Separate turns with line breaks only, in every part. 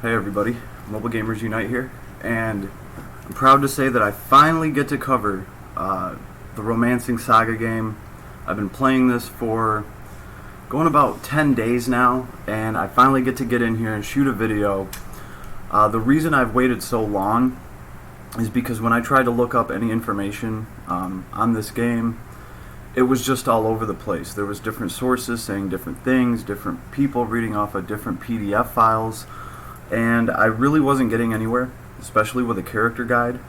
Hey everybody, Mobile Gamers Unite here, and I'm proud to say that I finally get to cover the Romancing SaGa game. I've been playing this for going about 10 days now, and I finally get to get in here and shoot a video. The reason I've waited so long is because when I tried to look up any information on this game, it was just all over the place. There was different sources saying different things, different people reading off of different PDF files, and I really wasn't getting anywhere, especially with a character guide.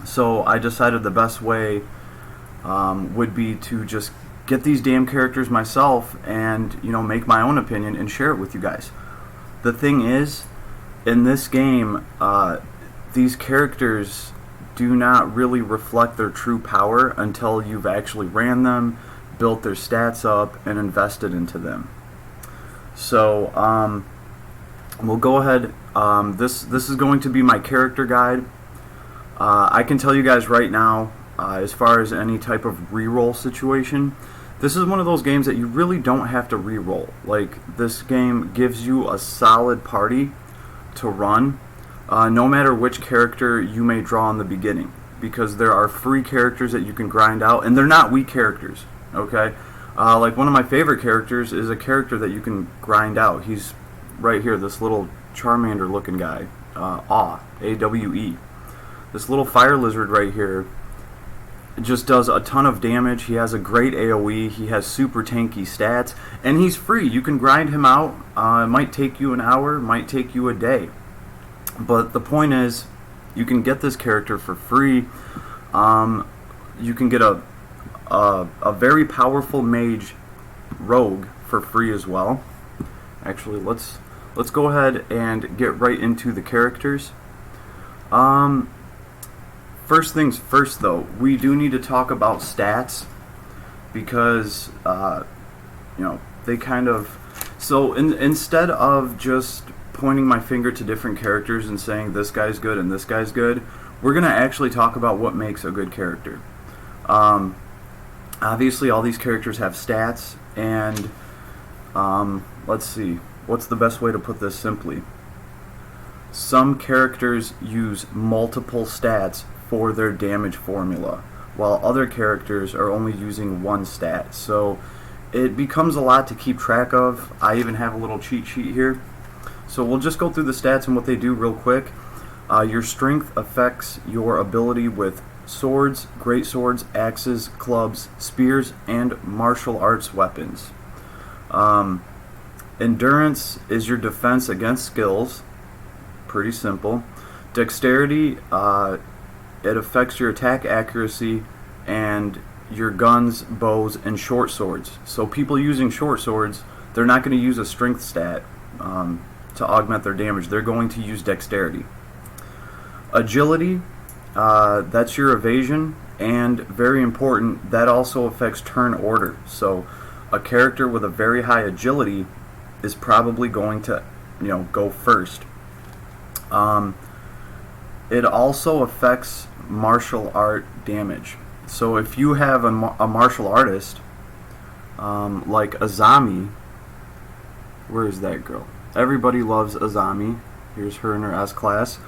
So I decided the best way would be to just get these damn characters myself and, make my own opinion and share it with you guys. The thing is, in this game, these characters do not really reflect their true power until you've actually ran them, built their stats up, and invested into them. So, we'll go ahead. This is going to be my character guide. I can tell you guys right now, as far as any type of reroll situation, this is one of those games that you really don't have to reroll. Like, this game gives you a solid party to run, no matter which character you may draw in the beginning, because there are free characters that you can grind out, and they're not weak characters. Okay, like one of my favorite characters is a character that you can grind out. He's right here, this little Charmander looking guy, A-W-E. This little fire lizard right here just does a ton of damage. He has a great AoE, he has super tanky stats, and he's free. You can grind him out. It might take you an hour, might take you a day. But the point is, you can get this character for free. You can get a very powerful mage rogue for free as well. Actually, let's go ahead and get right into the characters. First things first, though, we do need to talk about stats, because they kind of, so instead of just pointing my finger to different characters and saying this guy's good and this guy's good, we're gonna actually talk about what makes a good character. Obviously, all these characters have stats, and let's see, what's the best way to put this simply? Some characters use multiple stats for their damage formula, while other characters are only using one stat. So it becomes a lot to keep track of. I even have a little cheat sheet here. So we'll just go through the stats and what they do real quick. Your strength affects your ability with swords, great swords, axes, clubs, spears, and martial arts weapons. Endurance is your defense against skills. Pretty simple. Dexterity, it affects your attack accuracy and your guns, bows, and short swords. So people using short swords, they're not going to use a strength stat to augment their damage. They're going to use dexterity. Agility, that's your evasion, and very important, that also affects turn order. So a character with a very high agility is probably going to, go first. It also affects martial art damage. So if you have a martial artist, like Asami, where is that girl? Everybody loves Asami. Here's her in her S-class.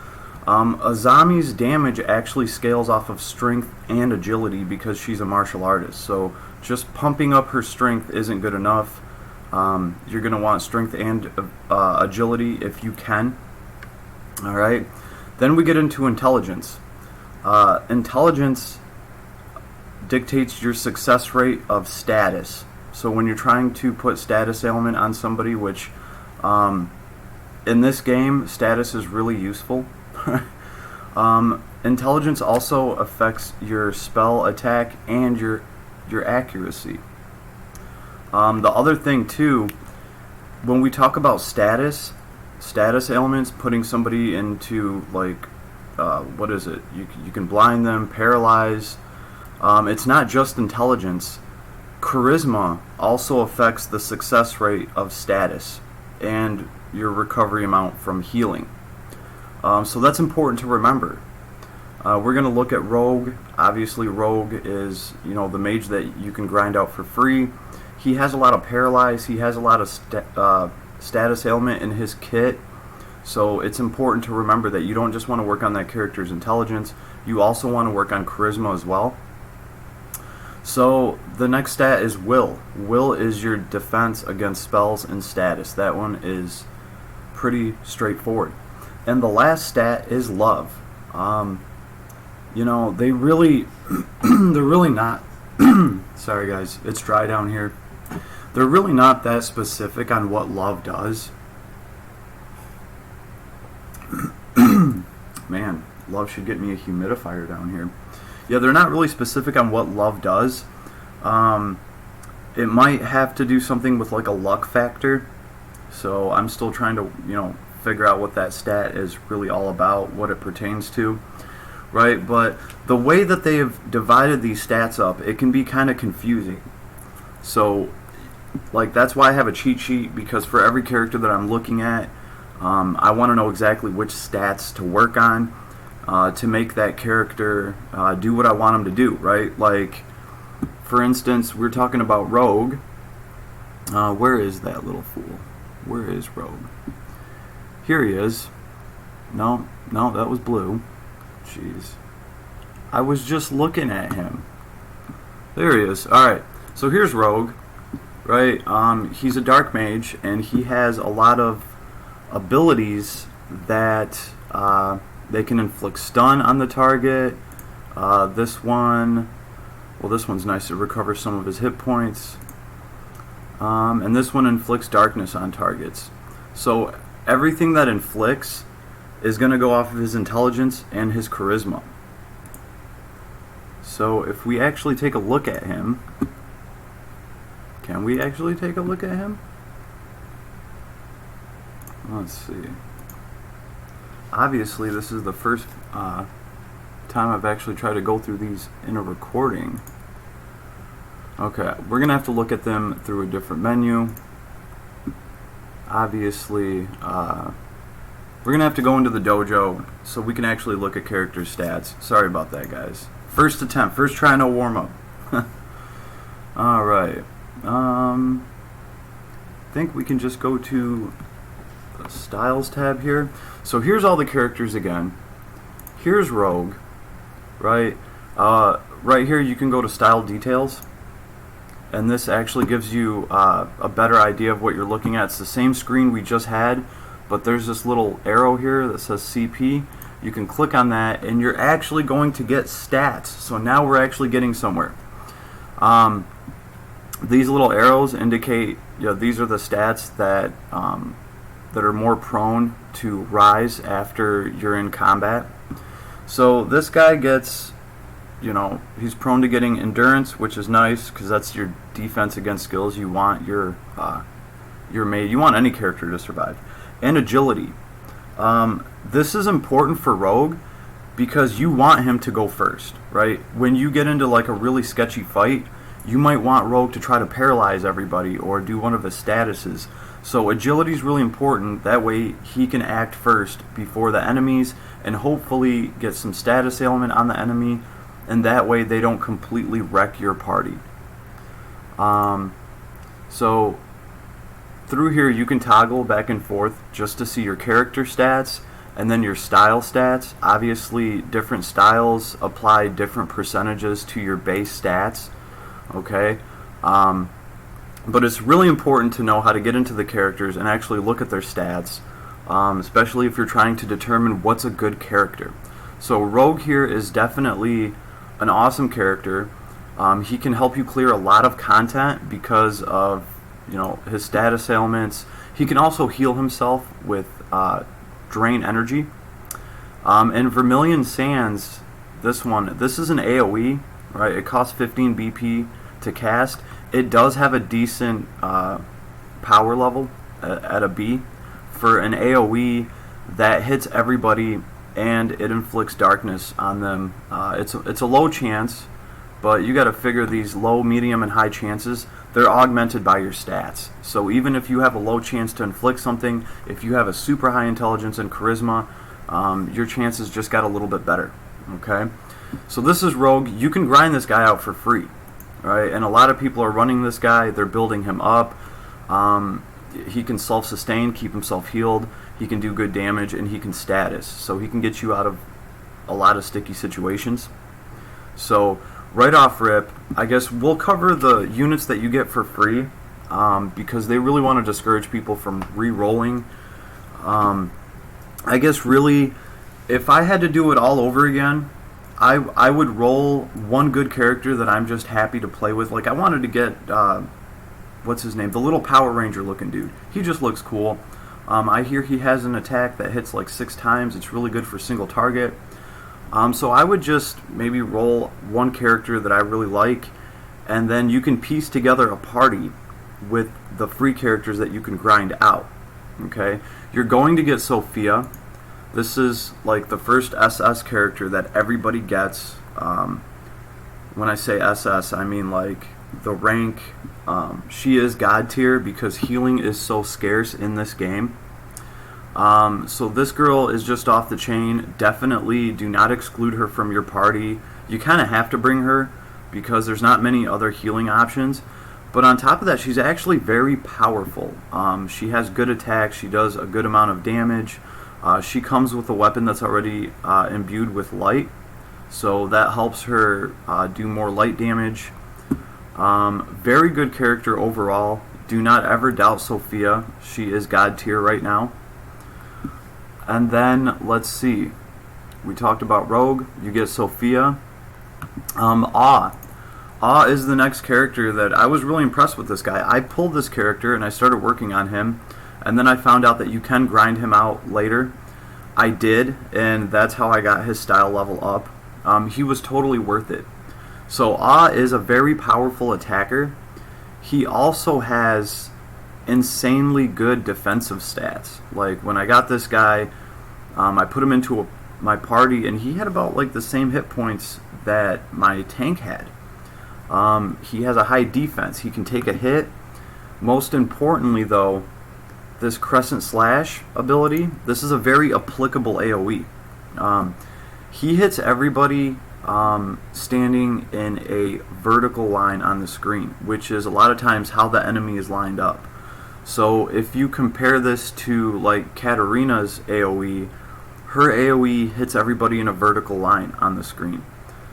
Asami's damage actually scales off of strength and agility because she's a martial artist. So just pumping up her strength isn't good enough. You're going to want strength and agility if you can. Alright, then we get into intelligence. Intelligence dictates your success rate of status. So when you're trying to put status ailment on somebody, which in this game, status is really useful. Intelligence also affects your spell attack and your accuracy. The other thing too, when we talk about status ailments, putting somebody into, like, what is it? You can blind them, paralyze. It's not just intelligence. Charisma also affects the success rate of status and your recovery amount from healing. So that's important to remember. We're going to look at Rogue. Obviously, Rogue is, the mage that you can grind out for free. He has a lot of paralyze. He has a lot of status ailment in his kit. So it's important to remember that you don't just want to work on that character's intelligence, you also want to work on charisma as well. So the next stat is will. Will is your defense against spells and status. That one is pretty straightforward. And the last stat is love. You know, they really, they're really not, sorry guys, it's dry down here. They're really not that specific on what love does. Man, love should get me a humidifier down here. Yeah, they're not really specific on what love does. It might have to do something with like a luck factor. So I'm still trying to, you know, figure out what that stat is really all about, what it pertains to. Right, but the way that they have divided these stats up, it can be kind of confusing. So, like, that's why I have a cheat sheet, because for every character that I'm looking at, I want to know exactly which stats to work on to make that character do what I want him to do, right? Like, for instance, we're talking about Rogue. Where is that little fool? Where is Rogue? Here he is. No, that was Blue. Jeez. I was just looking at him. There he is. Alright, so here's Rogue. Right? He's a dark mage, and he has a lot of abilities that they can inflict stun on the target. This one's nice. It recovers some of his hit points. And this one inflicts darkness on targets. So everything that inflicts is going to go off of his intelligence and his charisma. So if we actually take a look at him, can we actually take a look at him? Let's see. Obviously, this is the first time I've actually tried to go through these in a recording. Okay, we're going to have to look at them through a different menu. Obviously, we're going to have to go into the dojo so we can actually look at character stats. Sorry about that, guys. First attempt, first try, no warm-up. Alright. I think we can just go to the Styles tab here. So here's all the characters again. Here's Rogue, right? Right here you can go to Style Details. And this actually gives you a better idea of what you're looking at. It's the same screen we just had, but there's this little arrow here that says CP. You can click on that, and you're actually going to get stats. So now we're actually getting somewhere. These little arrows indicate, you know, these are the stats that that are more prone to rise after you're in combat. So this guy gets, you know, he's prone to getting endurance, which is nice because that's your defense against skills. You want your mate, you want any character to survive, and agility. This is important for Rogue because you want him to go first, right? When you get into like a really sketchy fight, you might want Rogue to try to paralyze everybody or do one of his statuses. So agility is really important. That way he can act first before the enemies and hopefully get some status ailment on the enemy, and that way they don't completely wreck your party. So through here you can toggle back and forth just to see your character stats and then your style stats. Obviously different styles apply different percentages to your base stats. Okay, but it's really important to know how to get into the characters and actually look at their stats, especially if you're trying to determine what's a good character. So Rogue here is definitely an awesome character. He can help you clear a lot of content because of, you know, his status ailments. He can also heal himself with drain energy. And Vermilion Sands, this is an AoE, right? It costs 15 BP to cast. It does have a decent power level at a B. For an AoE that hits everybody and it inflicts darkness on them, it's a low chance, but you got to figure these low, medium, and high chances, they're augmented by your stats. So even if you have a low chance to inflict something, if you have a super high intelligence and charisma, your chances just got a little bit better. Okay, so this is Rogue. You can grind this guy out for free, right? And a lot of people are running this guy. They're building him up. he can self-sustain, keep himself healed, he can do good damage, and he can status. So he can get you out of a lot of sticky situations. So right off rip, I guess we'll cover the units that you get for free, because they really want to discourage people from re-rolling. I guess really, if I had to do it all over again, I would roll one good character that I'm just happy to play with. Like, I wanted to get, what's his name? The little Power Ranger looking dude. He just looks cool. I hear he has an attack that hits like 6 times. It's really good for single target. So I would just maybe roll one character that I really like, and then you can piece together a party with the free characters that you can grind out. Okay? You're going to get Sophia. This is like the first SS character that everybody gets. When I say SS, I mean like the rank. She is God tier because healing is so scarce in this game. So this girl is just off the chain. Definitely do not exclude her from your party. You kind of have to bring her because there's not many other healing options. But on top of that, she's actually very powerful. She has good attacks. She does a good amount of damage. She comes with a weapon that's already imbued with light, so that helps her do more light damage. Very good character overall. Do not ever doubt Sophia. She is God tier right now. And then, let's see. We talked about Rogue. You get Sophia. Awe. Awe is the next character that I was really impressed with this guy. I pulled this character and I started working on him, and then I found out that you can grind him out later. I did, and that's how I got his style level up. He was totally worth it. So Awe is a very powerful attacker. He also has insanely good defensive stats. Like, when I got this guy, I put him into my party, and he had about like the same hit points that my tank had. He has a high defense. He can take a hit. Most importantly, though, this Crescent Slash ability, this is a very applicable AoE. He hits everybody standing in a vertical line on the screen, which is a lot of times how the enemy is lined up. So if you compare this to like Katarina's AoE, her AoE hits everybody in a vertical line on the screen.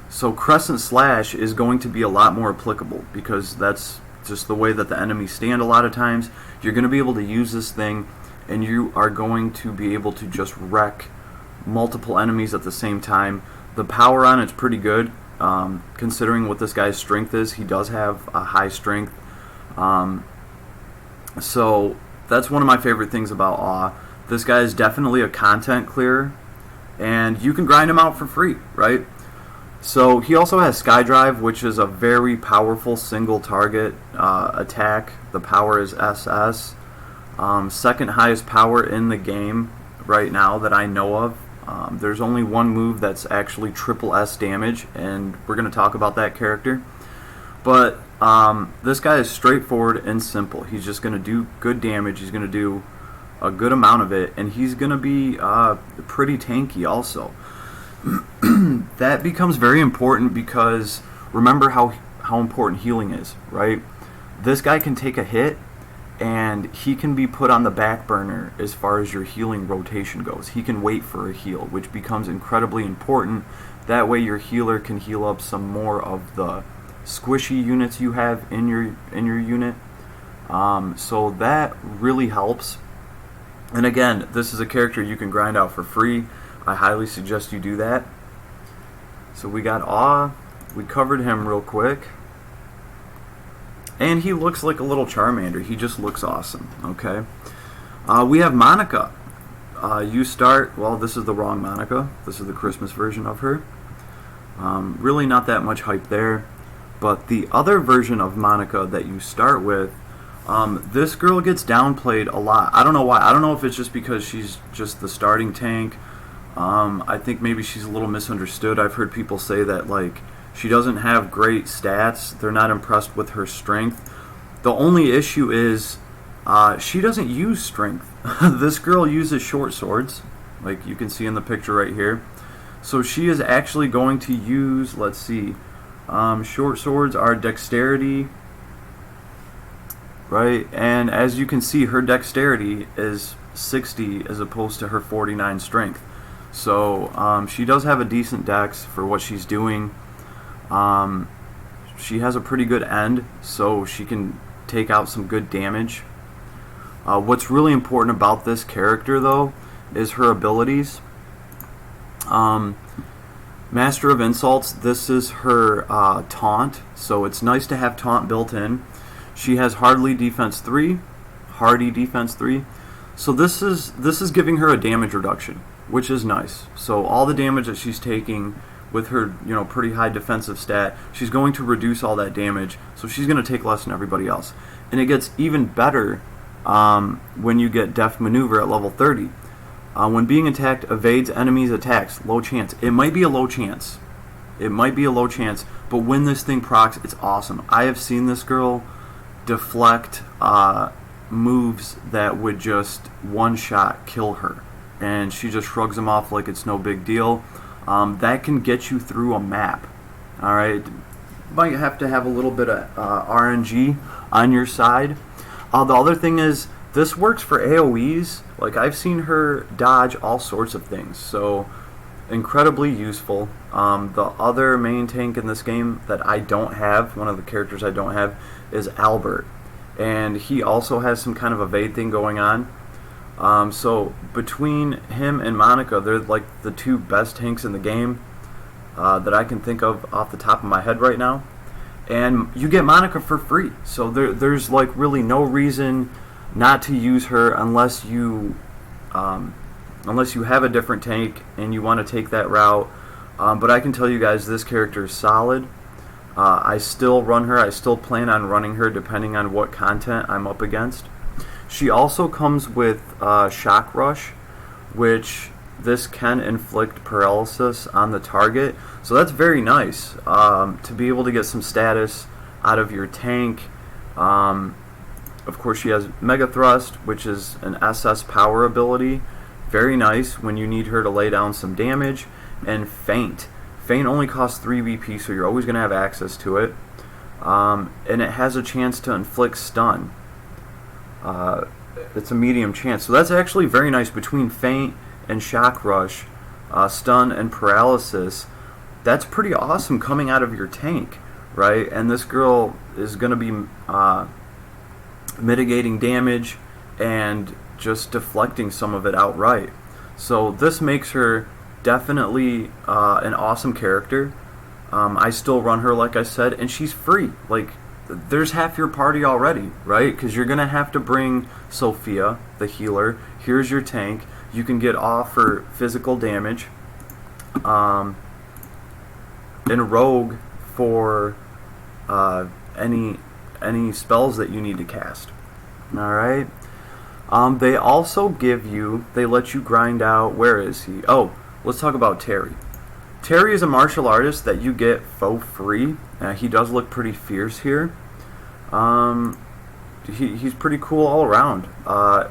So Crescent Slash is going to be a lot more applicable because that's just the way that the enemies stand a lot of times. You're going to be able to use this thing, and you are going to be able to just wreck multiple enemies at the same time. The power on it's pretty good, considering what this guy's strength is. He does have a high strength. So that's one of my favorite things about Awe. This guy is definitely a content clearer, and you can grind him out for free, right? So he also has Skydrive, which is a very powerful single target attack. The power is SS. Second highest power in the game right now that I know of. There's only one move that's actually triple S damage, and we're going to talk about that character. But this guy is straightforward and simple. He's just going to do good damage. He's going to do a good amount of it, and he's going to be pretty tanky also. That becomes very important because remember how important healing is, right? This guy can take a hit and he can be put on the back burner as far as your healing rotation goes. He can wait for a heal, which becomes incredibly important. That way your healer can heal up some more of the squishy units you have in your unit. So that really helps. And again, this is a character you can grind out for free. I highly suggest you do that. So we got Awe. We covered him real quick. And he looks like a little Charmander. He just looks awesome. Okay. We have Monica. You start... Well, this is the wrong Monica. This is the Christmas version of her. Really not that much hype there. But the other version of Monica that you start with, this girl gets downplayed a lot. I don't know why. I don't know if it's just because she's just the starting tank. I think maybe she's a little misunderstood. I've heard people say that like she doesn't have great stats. They're not impressed with her strength. The only issue is she doesn't use strength. This girl uses short swords, like you can see in the picture right here. So she is actually going to use, let's see, short swords are dexterity, right? And as you can see, her dexterity is 60 as opposed to her 49 strength. So she does have a decent dex for what she's doing. She has a pretty good end, so she can take out some good damage. What's really important about this character, though, is her abilities. Master of Insults, this is her taunt, so it's nice to have taunt built in. She has Hardy Defense 3, so this is giving her a damage reduction, which is nice. So all the damage that she's taking with her, pretty high defensive stat, she's going to reduce all that damage, so she's going to take less than everybody else. And it gets even better when you get Deft Maneuver at level 30. When being attacked, evades enemies' attacks. Low chance. It might be a low chance. But when this thing procs, it's awesome. I have seen this girl deflect moves that would just one-shot kill her. And she just shrugs them off like it's no big deal. That can get you through a map. Alright? Might have to have a little bit of RNG on your side. The other thing is, this works for AoEs. Like, I've seen her dodge all sorts of things, so incredibly useful. The other main tank in this game that I don't have, one of the characters I don't have, is Albert. And he also has some kind of evade thing going on. So between him and Monica, they're like the two best tanks in the game that I can think of off the top of my head right now. And you get Monica for free, so there's like really no reason not to use her unless you have a different tank and you want to take that route. But I can tell you guys, this character is solid. I still run her. I still plan on running her depending on what content I'm up against. She also comes with Shock Rush, which this can inflict paralysis on the target. So that's very nice to be able to get some status out of your tank. Of course, she has Mega Thrust, which is an SS power ability. Very nice when you need her to lay down some damage. And Feint. Feint only costs 3 BP, so you're always going to have access to it. And it has a chance to inflict stun. It's a medium chance. So that's actually very nice. Between Feint and Shock Rush, stun and paralysis, that's pretty awesome coming out of your tank, right? And this girl is going to be mitigating damage and just deflecting some of it outright. So this makes her definitely an awesome character. I still run her, like I said, and she's free. Like, there's half your party already, right? Because you're going to have to bring Sophia, the healer. Here's your tank. You can get off for physical damage. And Rogue for any spells that you need to cast. Alright. They also they let you grind out, where is he? Oh, let's talk about Terry. Terry is a martial artist that you get for free. He does look pretty fierce here. He's pretty cool all around.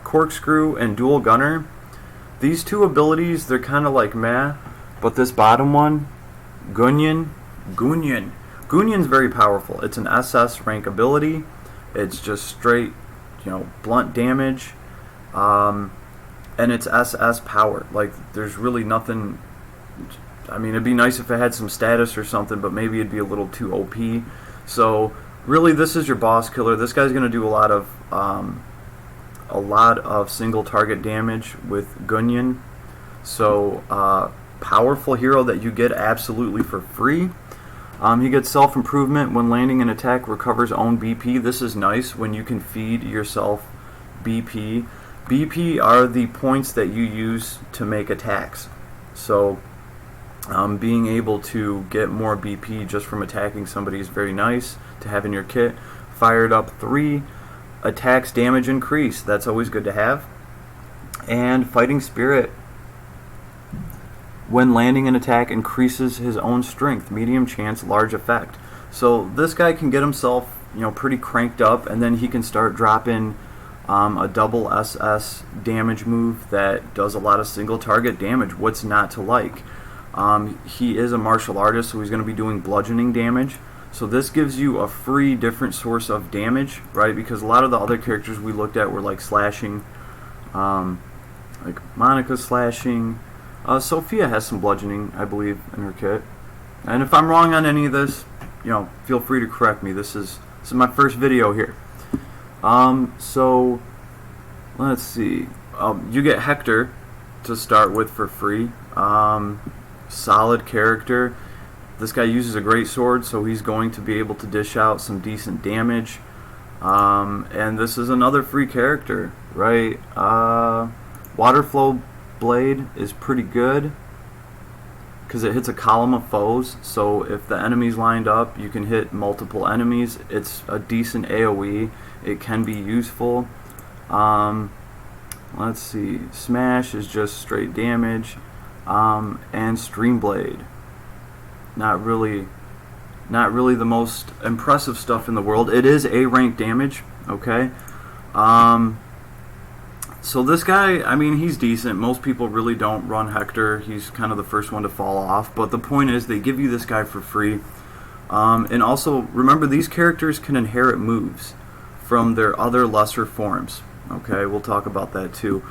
Corkscrew and Dual Gunner. These two abilities, they're kind of like meh, but this bottom one, Gunyan's very powerful. It's an SS rank ability. It's just straight, blunt damage, and it's SS power. Like, there's really nothing. I mean, it'd be nice if it had some status or something, but maybe it'd be a little too OP. So really, this is your boss killer. This guy's going to do a lot of single target damage with Gunyan. So powerful hero that you get absolutely for free. He gets self-improvement when landing an attack, recovers own BP. This is nice when you can feed yourself BP. BP are the points that you use to make attacks. So being able to get more BP just from attacking somebody is very nice to have in your kit. Fired up 3, attacks damage increase. That's always good to have. And Fighting Spirit, when landing an attack, increases his own strength. Medium chance, large effect. So this guy can get himself, pretty cranked up, and then he can start dropping a double SS damage move that does a lot of single target damage. What's not to like? He is a martial artist, so he's going to be doing bludgeoning damage. So this gives you a free different source of damage, right? Because a lot of the other characters we looked at were like slashing, like Monica slashing. Sophia has some bludgeoning, I believe, in her kit. And if I'm wrong on any of this, you know, feel free to correct me. This is my first video here. So let's see. You get Hector to start with for free. Solid character. This guy uses a great sword, so he's going to be able to dish out some decent damage. And this is another free character, right? Waterflow Blade is pretty good because it hits a column of foes, so if the enemy's lined up, you can hit multiple enemies. It's a decent AoE. It can be useful. Let's see. Smash is just straight damage. And Stream Blade. Not really the most impressive stuff in the world. It is A rank damage, okay? So this guy, I mean, he's decent. Most people really don't run Hector. He's kind of the first one to fall off. But the point is, they give you this guy for free. And also, remember, these characters can inherit moves from their other lesser forms. Okay, we'll talk about that too.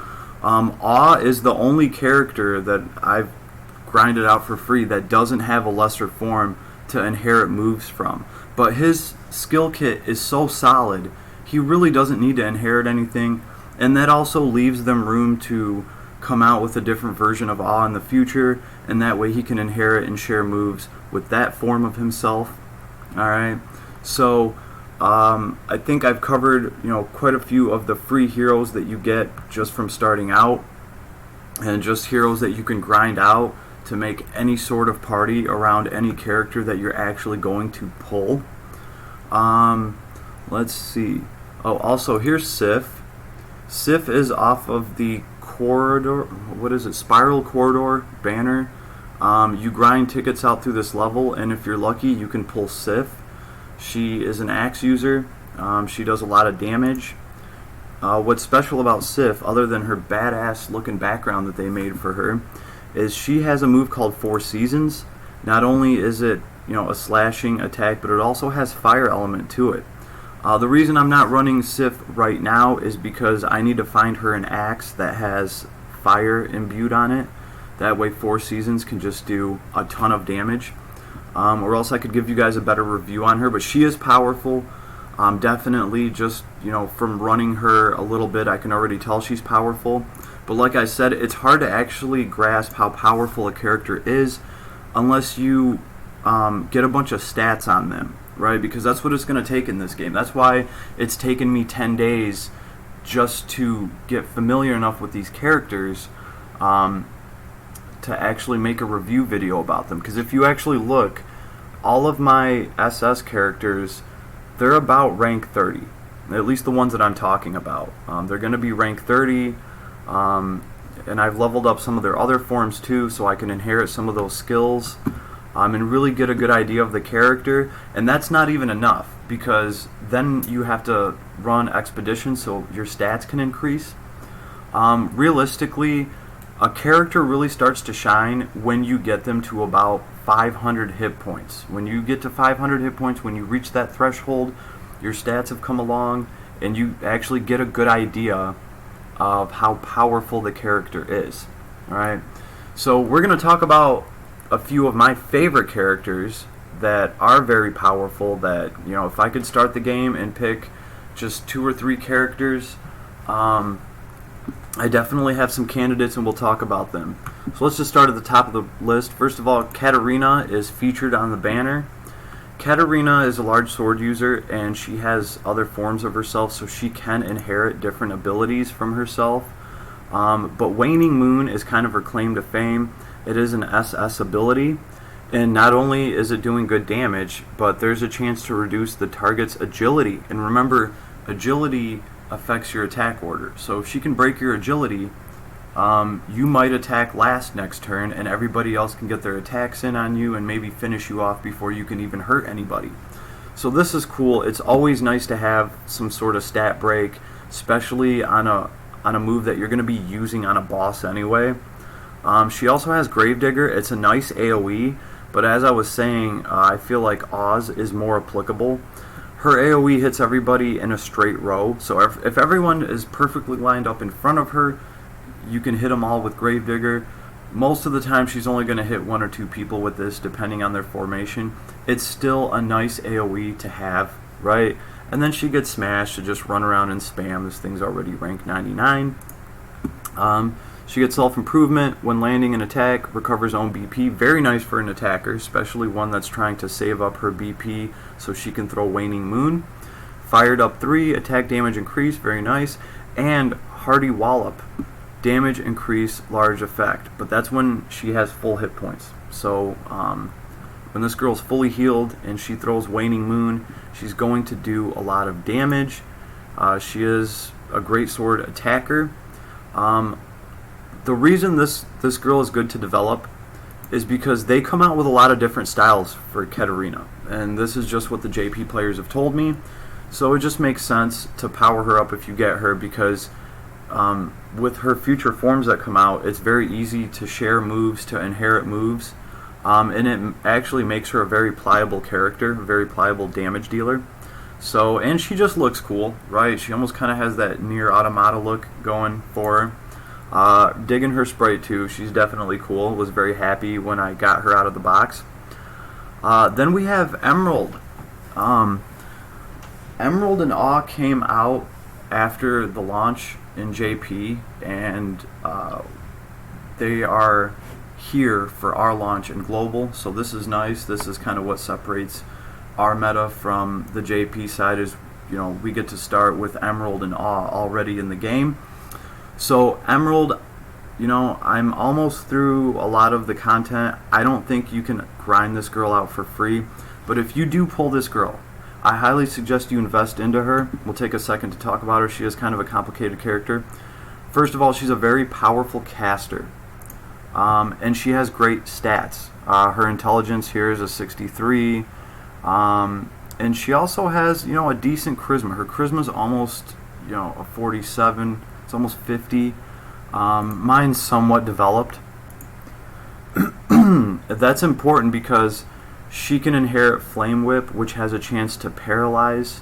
Awe is the only character that I've grinded out for free that doesn't have a lesser form to inherit moves from. But his skill kit is so solid, he really doesn't need to inherit anything. And that also leaves them room to come out with a different version of Awe in the future, and that way he can inherit and share moves with that form of himself. Alright, so I think I've covered, you know, quite a few of the free heroes that you get just from starting out, and just heroes that you can grind out to make any sort of party around any character that you're actually going to pull. Let's see. Oh, also here's Sif. Sif is off of the corridor, what is it, Spiral Corridor banner. You grind tickets out through this level, and if you're lucky, you can pull Sif. She is an axe user. She does a lot of damage. What's special about Sif, other than her badass looking background that they made for her, is she has a move called Four Seasons. Not only is it, you know, a slashing attack, but it also has fire element to it. The reason I'm not running Sif right now is because I need to find her an axe that has fire imbued on it. That way Four Seasons can just do a ton of damage. Or else I could give you guys a better review on her. But she is powerful. Definitely, just, you know, from running her a little bit, I can already tell she's powerful. But like I said, it's hard to actually grasp how powerful a character is unless you get a bunch of stats on them, right? Because that's what it's going to take in this game. That's why it's taken me 10 days just to get familiar enough with these characters to actually make a review video about them. Because if you actually look, all of my SS characters, they're about rank 30. At least the ones that I'm talking about. They're going to be rank 30, and I've leveled up some of their other forms too, so I can inherit some of those skills. And really get a good idea of the character. And that's not even enough, because then you have to run expeditions so your stats can increase. Realistically, a character really starts to shine when you get them to about 500 hit points. When you get to 500 hit points, when you reach that threshold, your stats have come along, and you actually get a good idea of how powerful the character is. Alright, so we're going to talk about a few of my favorite characters that are very powerful, that, you know, if I could start the game and pick just 2 or 3 characters, I definitely have some candidates, and we'll talk about them. So let's just start at the top of the list. First of all, Katarina is featured on the banner. Katarina is a large sword user, and she has other forms of herself, so she can inherit different abilities from herself. But Waning Moon is kind of her claim to fame. It is an SS ability, and not only is it doing good damage, but there's a chance to reduce the target's agility. And remember, agility affects your attack order. So if she can break your agility, you might attack last next turn, and everybody else can get their attacks in on you and maybe finish you off before you can even hurt anybody. So this is cool. It's always nice to have some sort of stat break, especially on a move that you're going to be using on a boss anyway. She also has Gravedigger. It's a nice AoE, But as I was saying, I feel like Oz is more applicable. Her AoE hits everybody in a straight row, so if everyone is perfectly lined up in front of her, you can hit them all with Gravedigger. Most of the time she's only going to hit 1 or 2 people with this, depending on their formation. It's still a nice AoE to have, right? And then she gets smashed to just run around and spam. This thing's already rank 99. She gets self-improvement when landing an attack, recovers own BP. Very nice for an attacker, especially one that's trying to save up her BP so she can throw Waning Moon. Fired up 3, attack damage increase, very nice. And Hearty Wallop, damage increase, large effect. But that's when she has full hit points. So when this girl's fully healed and she throws Waning Moon, she's going to do a lot of damage. She is a great sword attacker. The reason this girl is good to develop is because they come out with a lot of different styles for Katarina, and this is just what the JP players have told me, so it just makes sense to power her up if you get her, because with her future forms that come out, it's very easy to share moves, to inherit moves, and it actually makes her a very pliable character, a very pliable damage dealer. So, and she just looks cool, right? She almost kind of has that Nier Automata look going for her. Digging her sprite too. She's definitely cool. Was very happy when I got her out of the box. Then we have Emerald. Emerald and Awe came out after the launch in JP, and they are here for our launch in Global. So this is nice. This is kind of what separates our meta from the JP side. Is, you know, we get to start with Emerald and Awe already in the game. So Emerald, you know, I'm almost through a lot of the content. I don't think you can grind this girl out for free, but if you do pull this girl, I highly suggest you invest into her. We'll take a second to talk about her. She is kind of a complicated character. First of all, she's a very powerful caster, and she has great stats. Her intelligence here is a 63, and she also has, you know, a decent charisma. Her charisma is almost, you know, a 47. It's almost 50. Mine's somewhat developed. That's important because she can inherit Flame Whip, which has a chance to paralyze.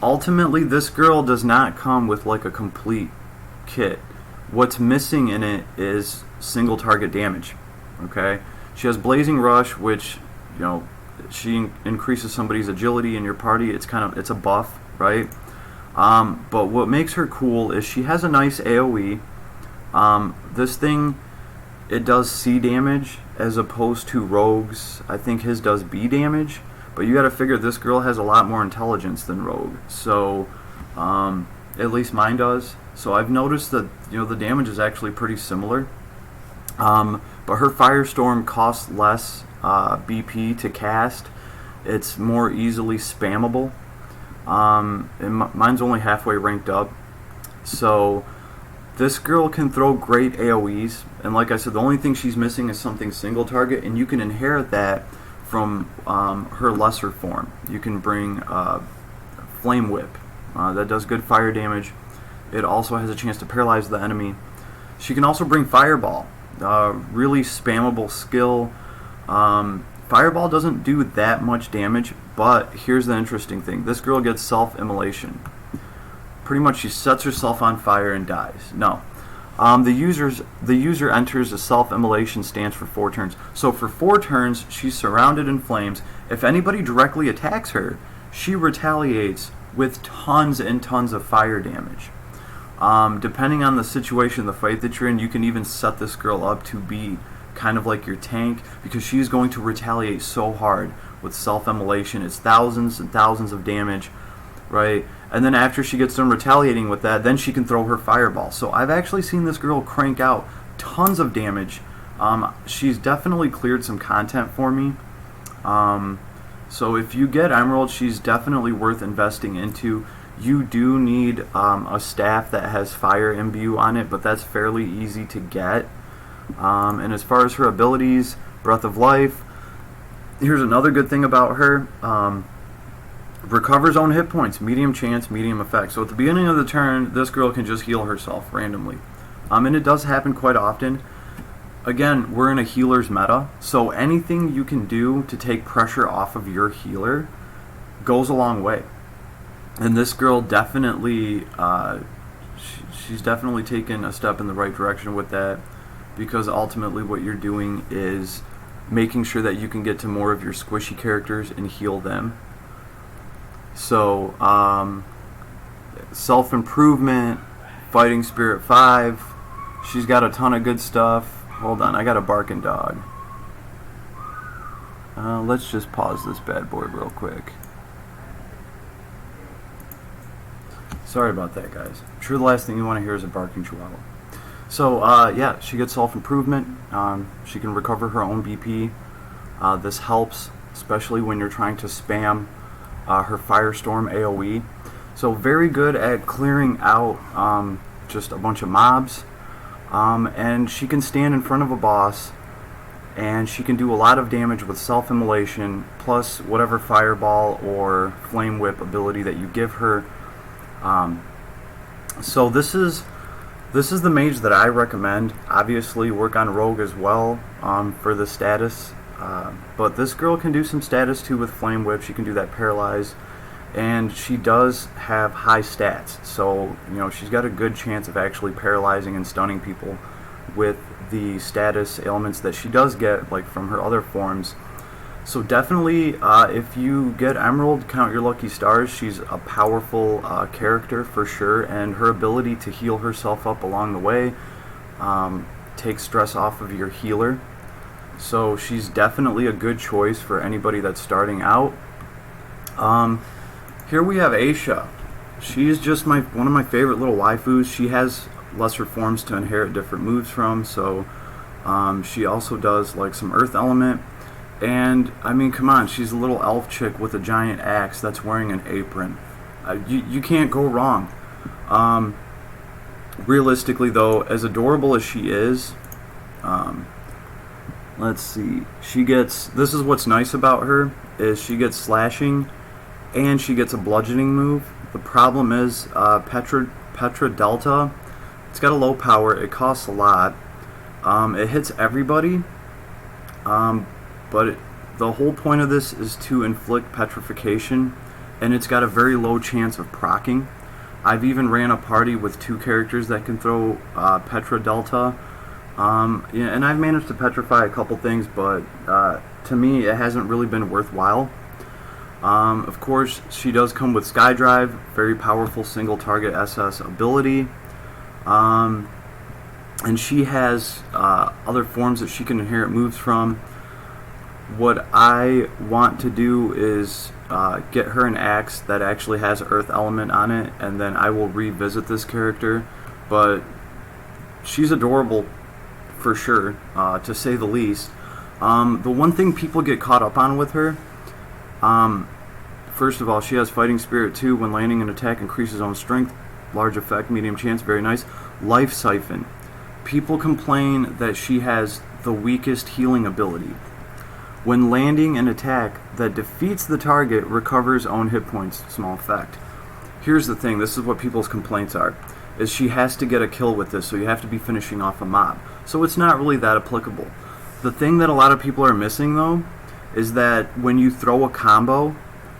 Ultimately, this girl does not come with like a complete kit. What's missing in it is single target damage. Okay, she has Blazing Rush, which, you know, she increases somebody's agility in your party. It's a buff, right? But what makes her cool is she has a nice AoE. This thing, it does C damage as opposed to Rogue's. I think his does B damage, but you gotta figure this girl has a lot more intelligence than Rogue. So, at least mine does. So I've noticed that, you know, the damage is actually pretty similar. But her Firestorm costs less BP to cast. It's more easily spammable. And mine's only halfway ranked up, so this girl can throw great AoEs, and like I said, the only thing she's missing is something single target, and you can inherit that from her lesser form. You can bring Flame Whip, that does good fire damage. It also has a chance to paralyze the enemy. She can also bring Fireball, really spammable skill. Fireball doesn't do that much damage, but here's the interesting thing. This girl gets self-immolation. Pretty much she sets herself on fire and dies. No. The user enters a self-immolation stance for 4 turns. So for 4 turns, she's surrounded in flames. If anybody directly attacks her, she retaliates with tons and tons of fire damage. Depending on the situation, the fight that you're in, you can even set this girl up to be kind of like your tank, because she's going to retaliate so hard with self-immolation. It's thousands and thousands of damage, right? And then after she gets done retaliating with that, then she can throw her fireball. So I've actually seen this girl crank out tons of damage. She's definitely cleared some content for me. So if you get Emerald, she's definitely worth investing into. You do need a staff that has fire imbue on it, but that's fairly easy to get. And as far as her abilities, Breath of Life, here's another good thing about her. Recovers own hit points, medium chance, medium effect. So at the beginning of the turn, this girl can just heal herself randomly. And it does happen quite often. again, we're in a healer's meta, so anything you can do to take pressure off of your healer goes a long way. And this girl definitely, she's definitely taken a step in the right direction with that, because ultimately what you're doing is making sure that you can get to more of your squishy characters and heal them. So, self-improvement, fighting spirit 5, she's got a ton of good stuff. Hold on, I got a barking dog. Let's just pause this bad boy real quick. Sorry about that, guys. I'm sure the last thing you want to hear is a barking chihuahua. So, yeah, she gets self-improvement. She can recover her own BP. This helps, especially when you're trying to spam her Firestorm AoE. So, very good at clearing out just a bunch of mobs. And she can stand in front of a boss, and she can do a lot of damage with self-immolation, plus whatever fireball or flame whip ability that you give her. So this is the mage that I recommend. Obviously, work on rogue as well for the status. But this girl can do some status too with flame whip. She can do that paralyze, and she does have high stats. So she's got a good chance of actually paralyzing and stunning people with the status ailments that she does get, like from her other forms. So definitely, if you get Emerald, count your lucky stars. She's a powerful character for sure, and her ability to heal herself up along the way takes stress off of your healer. So she's definitely a good choice for anybody that's starting out. Here we have Aisha. She's just one of my favorite little waifus. She has lesser forms to inherit different moves from, so she also does like some earth element. And I mean, come on, she's a little elf chick with a giant axe that's wearing an apron. You can't go wrong. Realistically though, as adorable as she is, let's see, this is what's nice about her, is she gets slashing and she gets a bludgeoning move. The problem is Petra Delta, it's got a low power, it costs a lot, it hits everybody, but the whole point of this is to inflict petrification, and it's got a very low chance of proccing. I've even ran a party with 2 characters that can throw Petra Delta, and I've managed to petrify a couple things, but to me it hasn't really been worthwhile. Of course, she does come with Skydrive, very powerful single target SS ability, and she has other forms that she can inherit moves from. What I want to do is get her an axe that actually has earth element on it, and then I will revisit this character. But she's adorable for sure, to say the least. The one thing people get caught up on with her, first of all, she has Fighting Spirit 2. When landing an attack, increases own strength, large effect, medium chance, very nice. Life Siphon. People complain that she has the weakest healing ability. When landing an attack that defeats the target, recovers own hit points, small effect. Here's the thing, this is what people's complaints are, is she has to get a kill with this, so you have to be finishing off a mob. So it's not really that applicable. The thing that a lot of people are missing though, is that when you throw a combo,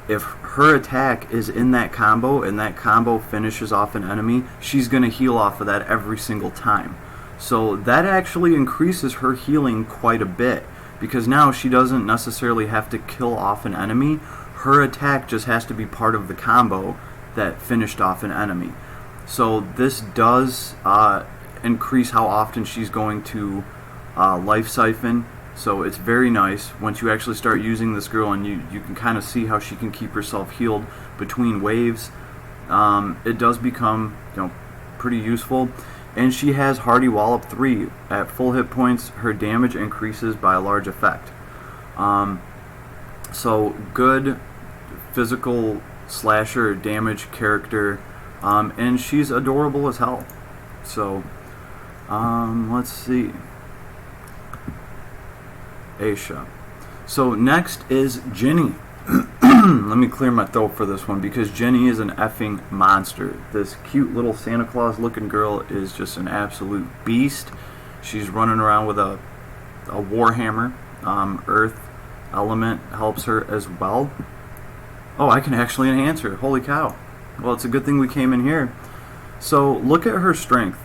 if her attack is in that combo and that combo finishes off an enemy, she's going to heal off of that every single time. So that actually increases her healing quite a bit, because now she doesn't necessarily have to kill off an enemy. Her attack just has to be part of the combo that finished off an enemy. So this does increase how often she's going to Life Siphon. So it's very nice once you actually start using this girl, and you can kind of see how she can keep herself healed between waves. It does become pretty useful. And she has Hardy Wallop 3. At full hit points, her damage increases by a large effect. So good physical slasher damage character, and she's adorable as hell. So let's see, Aisha. So next is Jenny. Let me clear my throat for this one, because Jenny is an effing monster. This cute little Santa Claus looking girl is just an absolute beast. She's running around with a a Warhammer. Earth element helps her as well. Oh, I can actually enhance her. Holy cow. Well, it's a good thing we came in here. So look at her strength.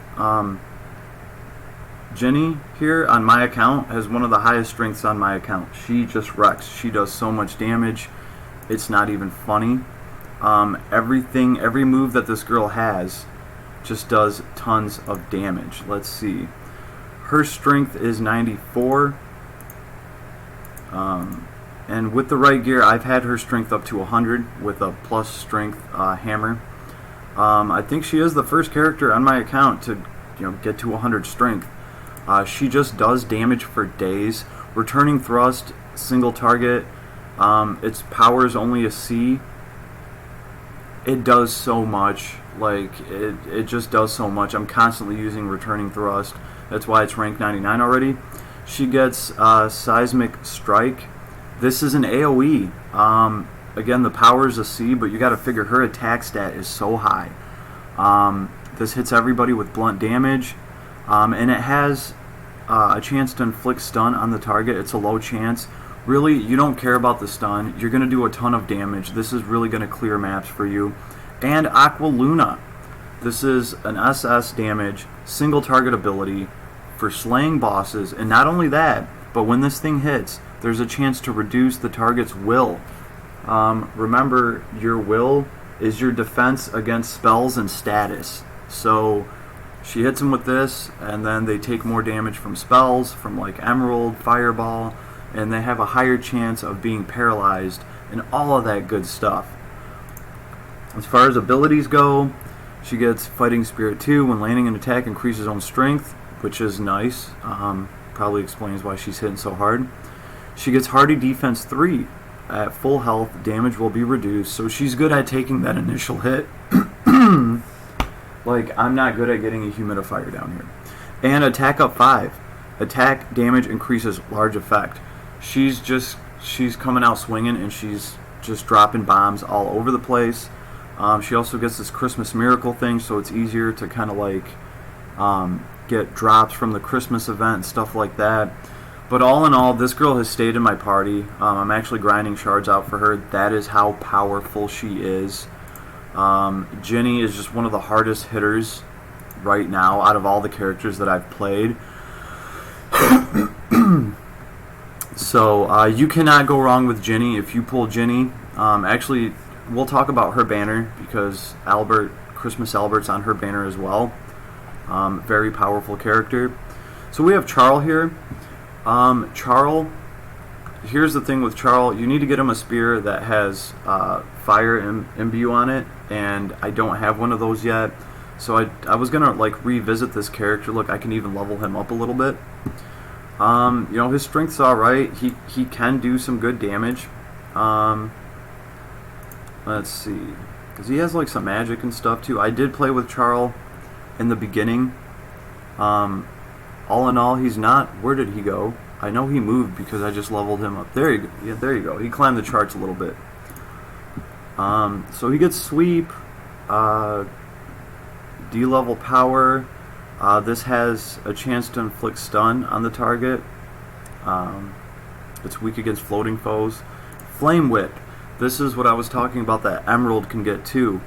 Jenny here on my account has one of the highest strengths on my account. She just wrecks. She does so much damage. It's not even funny. Every move that this girl has just does tons of damage. Let's see. Her strength is 94. And with the right gear, I've had her strength up to 100 with a plus strength hammer. I think she is the first character on my account to get to 100 strength. She just does damage for days. Returning thrust, single target. Its power is only a C. It does so much. Like, it just does so much. I'm constantly using returning thrust. That's why it's rank 99 already. She gets seismic strike. This is an AoE. Again, the power is a C, but you got to figure her attack stat is so high. This hits everybody with blunt damage, and it has a chance to inflict stun on the target. It's a low chance. Really, you don't care about the stun. You're going to do a ton of damage. This is really going to clear maps for you. And Aqua Luna. This is an SS damage, single target ability for slaying bosses. And not only that, but when this thing hits, there's a chance to reduce the target's will. Remember, your will is your defense against spells and status. So she hits them with this, and then they take more damage from spells, from like Emerald, Fireball, and they have a higher chance of being paralyzed and all of that good stuff. As far as abilities go, she gets Fighting Spirit 2. When landing an attack, increases own strength, which is nice. Probably explains why she's hitting so hard. She gets Hardy Defense 3. At full health, damage will be reduced, so she's good at taking that initial hit. Like, I'm not good at getting a humidifier down here. And Attack Up 5. Attack damage increases large effect. She's coming out swinging, and she's just dropping bombs all over the place. She also gets this Christmas Miracle thing, so it's easier to kind of like get drops from the Christmas event and stuff like that. But all in all, this girl has stayed in my party. I'm actually grinding shards out for her. That is how powerful she is. Jenny is just one of the hardest hitters right now out of all the characters that I've played. So you cannot go wrong with Jenny if you pull Jenny. Actually, we'll talk about her banner because Christmas Albert's on her banner as well. Very powerful character. So we have Charles here. Charles, here's the thing with Charles. You need to get him a spear that has fire imbue on it, and I don't have one of those yet. So I was gonna like revisit this character. Look, I can even level him up a little bit. His strength's alright. He can do some good damage. Let's see, because he has like some magic and stuff too. I did play with Charles in the beginning. All in all, he's not. Where did he go? I know he moved because I just leveled him up. There you go. Yeah, there you go. He climbed the charts a little bit. So he gets sweep, D-level power. This has a chance to inflict stun on the target. It's weak against floating foes. Flame whip. This is what I was talking about that Emerald can get too.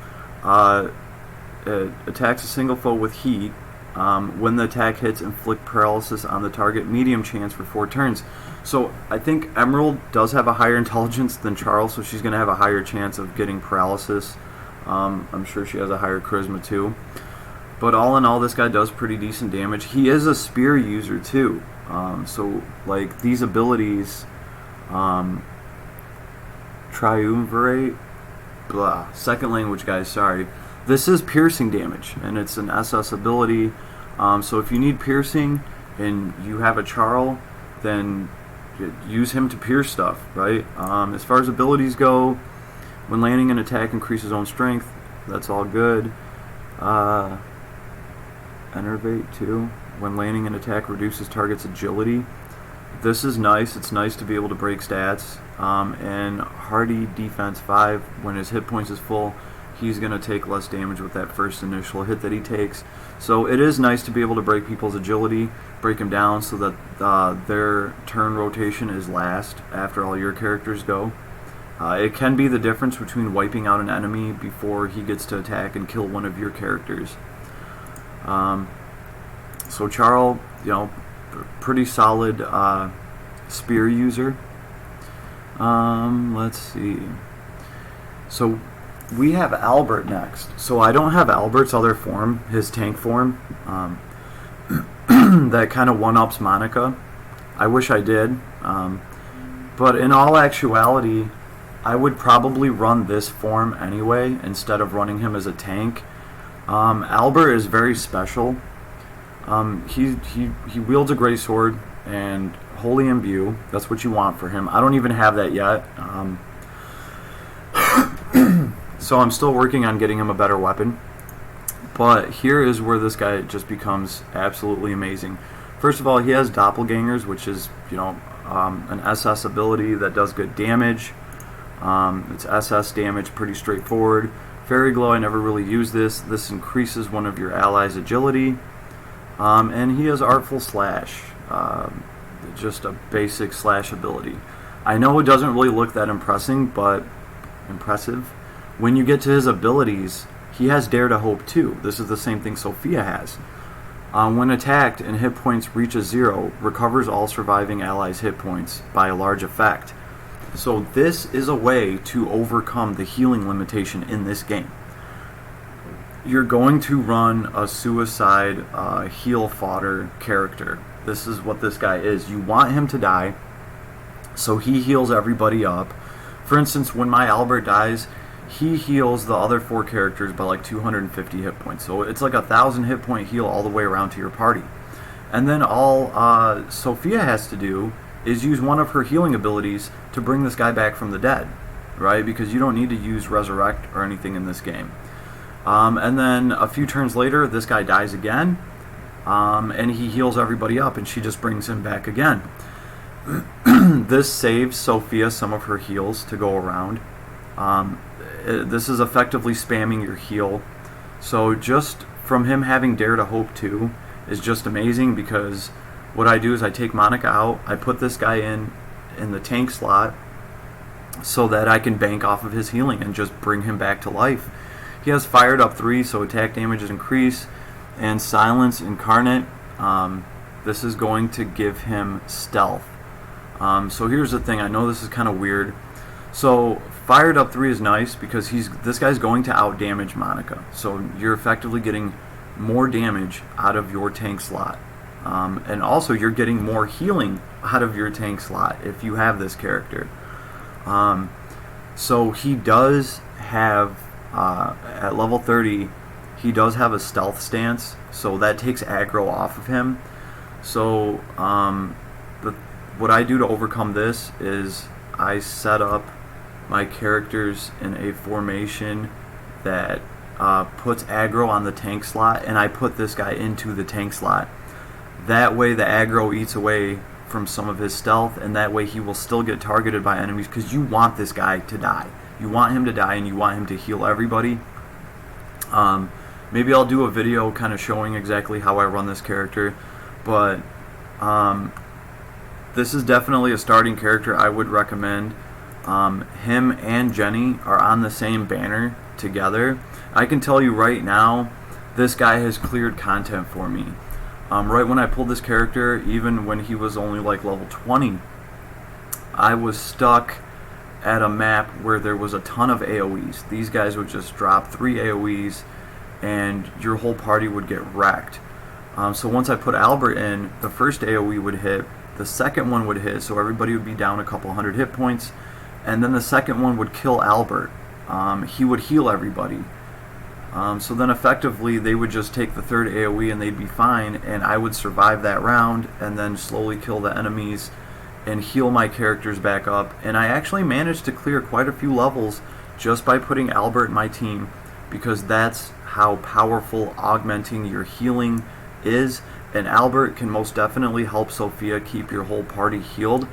It attacks a single foe with heat. When the attack hits, inflict paralysis on the target, medium chance for 4 turns. So I think Emerald does have a higher intelligence than Charles, so she's going to have a higher chance of getting paralysis. I'm sure she has a higher charisma too. But all in all, this guy does pretty decent damage. He is a spear user too. So like these abilities, triumvirate, second language guys, sorry. This is piercing damage, and it's an SS ability. So if you need piercing and you have a Charles, then use him to pierce stuff, right? As far as abilities go, when landing an attack, increases own strength. That's all good. Enervate too. When landing an attack, reduces target's agility. This is nice. It's nice to be able to break stats. And Hardy Defense 5, when his hit points is full, he's going to take less damage with that first initial hit that he takes. So it is nice to be able to break people's agility, break them down so that their turn rotation is last after all your characters go. It can be the difference between wiping out an enemy before he gets to attack and kill one of your characters. So Charles, pretty solid spear user. Let's see. So we have Albert next. So I don't have Albert's other form, his tank form, that kind of one-ups Monica. I wish I did. But in all actuality, I would probably run this form anyway instead of running him as a tank. Albert is very special. He wields a great sword and Holy Imbue. That's what you want for him. I don't even have that yet. So I'm still working on getting him a better weapon. But here is where this guy just becomes absolutely amazing. First of all, he has doppelgangers, which is, an SS ability that does good damage. It's SS damage, pretty straightforward. Fairy Glow, I never really use this. This increases one of your allies' agility. And he has Artful Slash, just a basic slash ability. I know it doesn't really look that impressive. When you get to his abilities, he has Dare to Hope too. This is the same thing Sophia has. When attacked and hit points reaches 0, recovers all surviving allies' hit points by a large effect. So this is a way to overcome the healing limitation in this game. You're going to run a suicide heal fodder character. This is what this guy is. You want him to die, so he heals everybody up. For instance, when my Albert dies, he heals the other 4 characters by like 250 hit points. So it's like a 1,000 hit point heal all the way around to your party. And then all Sophia has to do is use one of her healing abilities to bring this guy back from the dead, right? Because you don't need to use Resurrect or anything in this game. And then a few turns later, this guy dies again, and he heals everybody up, and she just brings him back again. This saves Sophia some of her heals to go around. This is effectively spamming your heal. So just from him having Dare to Hope 2 is just amazing, because what I do is I take Monica out, I put this guy in the tank slot so that I can bank off of his healing and just bring him back to life. He has Fired Up 3, so attack damage is increased, and Silence Incarnate. This is going to give him stealth. So here's the thing, I know this is kind of weird. So Fired Up 3 is nice because this guy's going to outdamage Monica. So you're effectively getting more damage out of your tank slot. And also you're getting more healing out of your tank slot if you have this character. So he does have, at level 30, he does have a stealth stance, so that takes aggro off of him. So what I do to overcome this is I set up my characters in a formation that puts aggro on the tank slot, and I put this guy into the tank slot. That way the aggro eats away from some of his stealth, and that way he will still get targeted by enemies, because you want this guy to die. You want him to die, and you want him to heal everybody. Maybe I'll do a video kind of showing exactly how I run this character, but this is definitely a starting character I would recommend. Him and Jenny are on the same banner together. I can tell you right now, this guy has cleared content for me. Right when I pulled this character, even when he was only like level 20, I was stuck at a map where there was a ton of AoEs. These guys would just drop 3 AoEs and your whole party would get wrecked. So once I put Albert in, the first AoE would hit, the second one would hit, so everybody would be down a couple hundred hit points, and then the second one would kill Albert. He would heal everybody. So then effectively they would just take the third AoE and they'd be fine, and I would survive that round and then slowly kill the enemies and heal my characters back up. And I actually managed to clear quite a few levels just by putting Albert in my team, because that's how powerful augmenting your healing is. And Albert can most definitely help Sophia keep your whole party healed.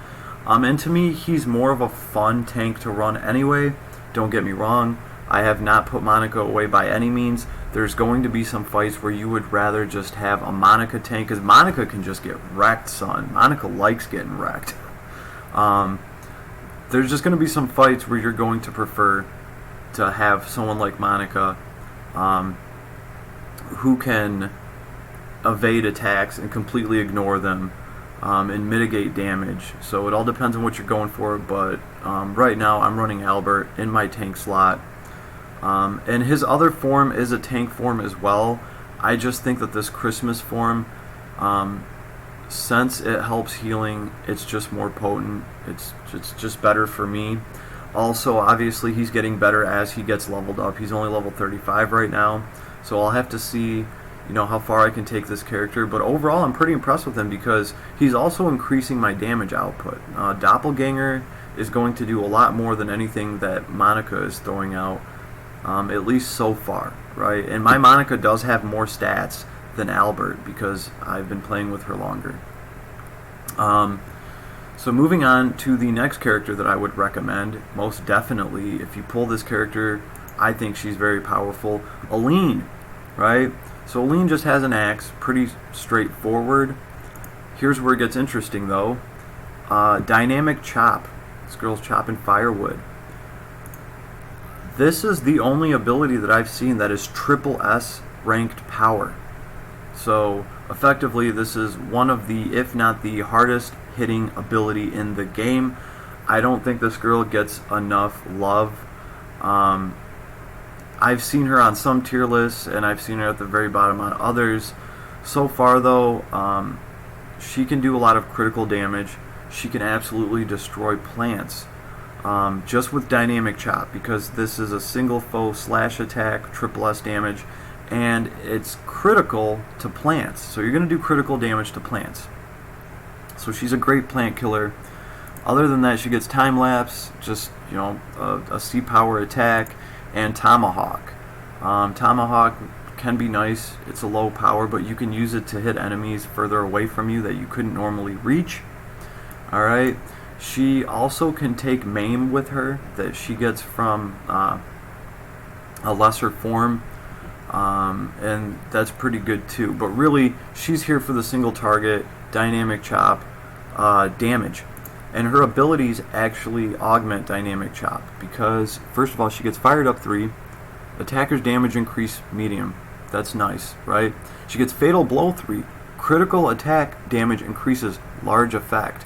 And to me, he's more of a fun tank to run anyway. Don't get me wrong. I have not put Monica away by any means. There's going to be some fights where you would rather just have a Monica tank, because Monica can just get wrecked, son. Monica likes getting wrecked. There's just going to be some fights where you're going to prefer to have someone like Monica who can evade attacks and completely ignore them and mitigate damage. So it all depends on what you're going for, but right now I'm running Albert in my tank slot. And his other form is a tank form as well. I just think that this Christmas form, since it helps healing, it's just more potent. It's just better for me. Also, obviously, he's getting better as he gets leveled up. He's only level 35 right now, so I'll have to see, how far I can take this character. But overall, I'm pretty impressed with him because he's also increasing my damage output. Doppelganger is going to do a lot more than anything that Monica is throwing out, at least so far, right? And my Monica does have more stats than Albert because I've been playing with her longer. So moving on to the next character that I would recommend, most definitely, if you pull this character, I think she's very powerful. Aline, right? So Aline just has an axe, pretty straightforward. Here's where it gets interesting though. Dynamic Chop. This girl's chopping firewood. This is the only ability that I've seen that is triple S ranked power. So effectively this is one of the, if not the hardest hitting ability in the game. I don't think this girl gets enough love. I've seen her on some tier lists and I've seen her at the very bottom on others. So far though, she can do a lot of critical damage. She can absolutely destroy plants just with Dynamic Chop, because this is a single foe slash attack, triple S damage, and it's critical to plants. So you're going to do critical damage to plants. So she's a great plant killer. Other than that, she gets time lapse, just a C power attack, and Tomahawk. Tomahawk can be nice. It's a low power, but you can use it to hit enemies further away from you that you couldn't normally reach. All right. She also can take Maim with her that she gets from a lesser form, and that's pretty good too. But really, she's here for the single target Dynamic Chop damage, and her abilities actually augment Dynamic Chop because first of all, she gets fired up 3, attacker's damage increase medium. That's nice, right? She gets Fatal Blow 3, critical attack damage increases large effect.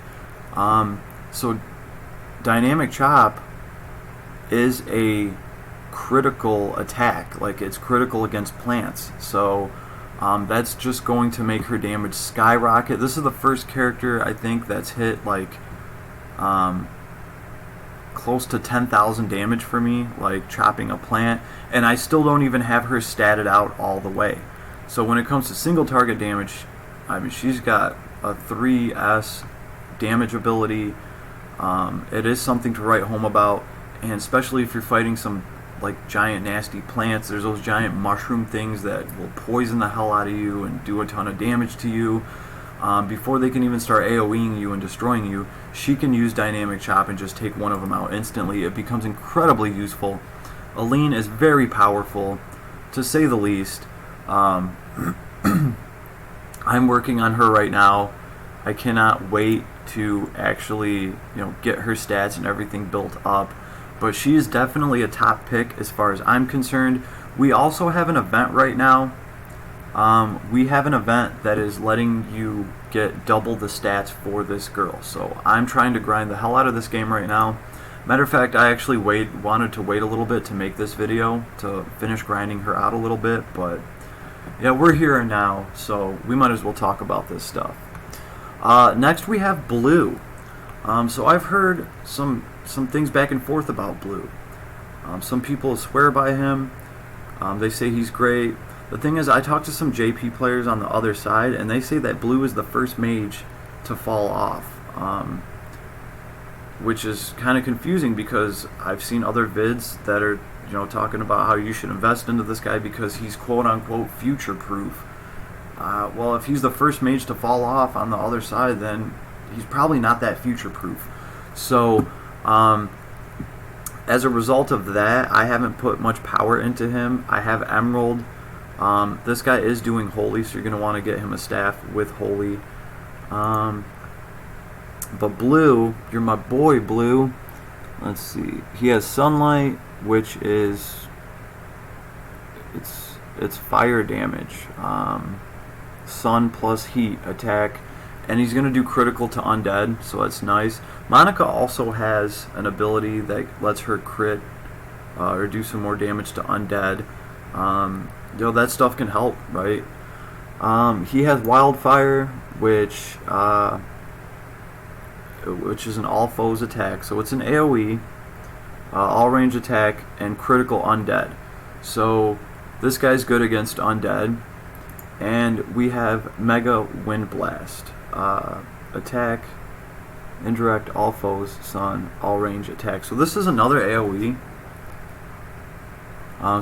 So Dynamic Chop is a critical attack, like it's critical against plants. So that's just going to make her damage skyrocket. This is the first character I think that's hit like close to 10,000 damage for me, like chopping a plant, and I still don't even have her statted out all the way. So when it comes to single target damage, I mean, she's got a 3S damage ability. It is something to write home about, and especially if you're fighting some like giant nasty plants. There's those giant mushroom things that will poison the hell out of you and do a ton of damage to you before they can even start AoEing you and destroying you. She can use Dynamic Chop and just take one of them out instantly. It becomes incredibly useful. Aline is very powerful, to say the least. I'm working on her right now. I cannot wait to actually get her stats and everything built up. But she is definitely a top pick as far as I'm concerned. We also have an event right now. We have an event that is letting you get double the stats for this girl. So I'm trying to grind the hell out of this game right now. Matter of fact, I actually wanted to wait a little bit to make this video to finish grinding her out a little bit. But yeah, we're here now, so we might as well talk about this stuff. Next we have Blue. So I've heard some things back and forth about Blue. Some people swear by him. They say he's great. The thing is, I talked to some JP players on the other side, and they say that Blue is the first mage to fall off, which is kind of confusing because I've seen other vids that are talking about how you should invest into this guy because he's quote-unquote future-proof. Well, if he's the first mage to fall off on the other side, then he's probably not that future-proof. So as a result of that, I haven't put much power into him. I have Emerald. This guy is doing Holy, so you're going to want to get him a staff with Holy. But Blue, you're my boy, Blue. Let's see. He has Sunlight, which is it's fire damage. Sun plus heat attack, and he's going to do critical to undead, so that's nice. Monica also has an ability that lets her crit or do some more damage to undead. That stuff can help, right? He has Wildfire, which is an all foes attack, so it's an AoE, all range attack, and critical undead. So this guy's good against undead. And we have Mega Wind Blast, attack, indirect, all foes, sun, all range attack. So this is another AoE.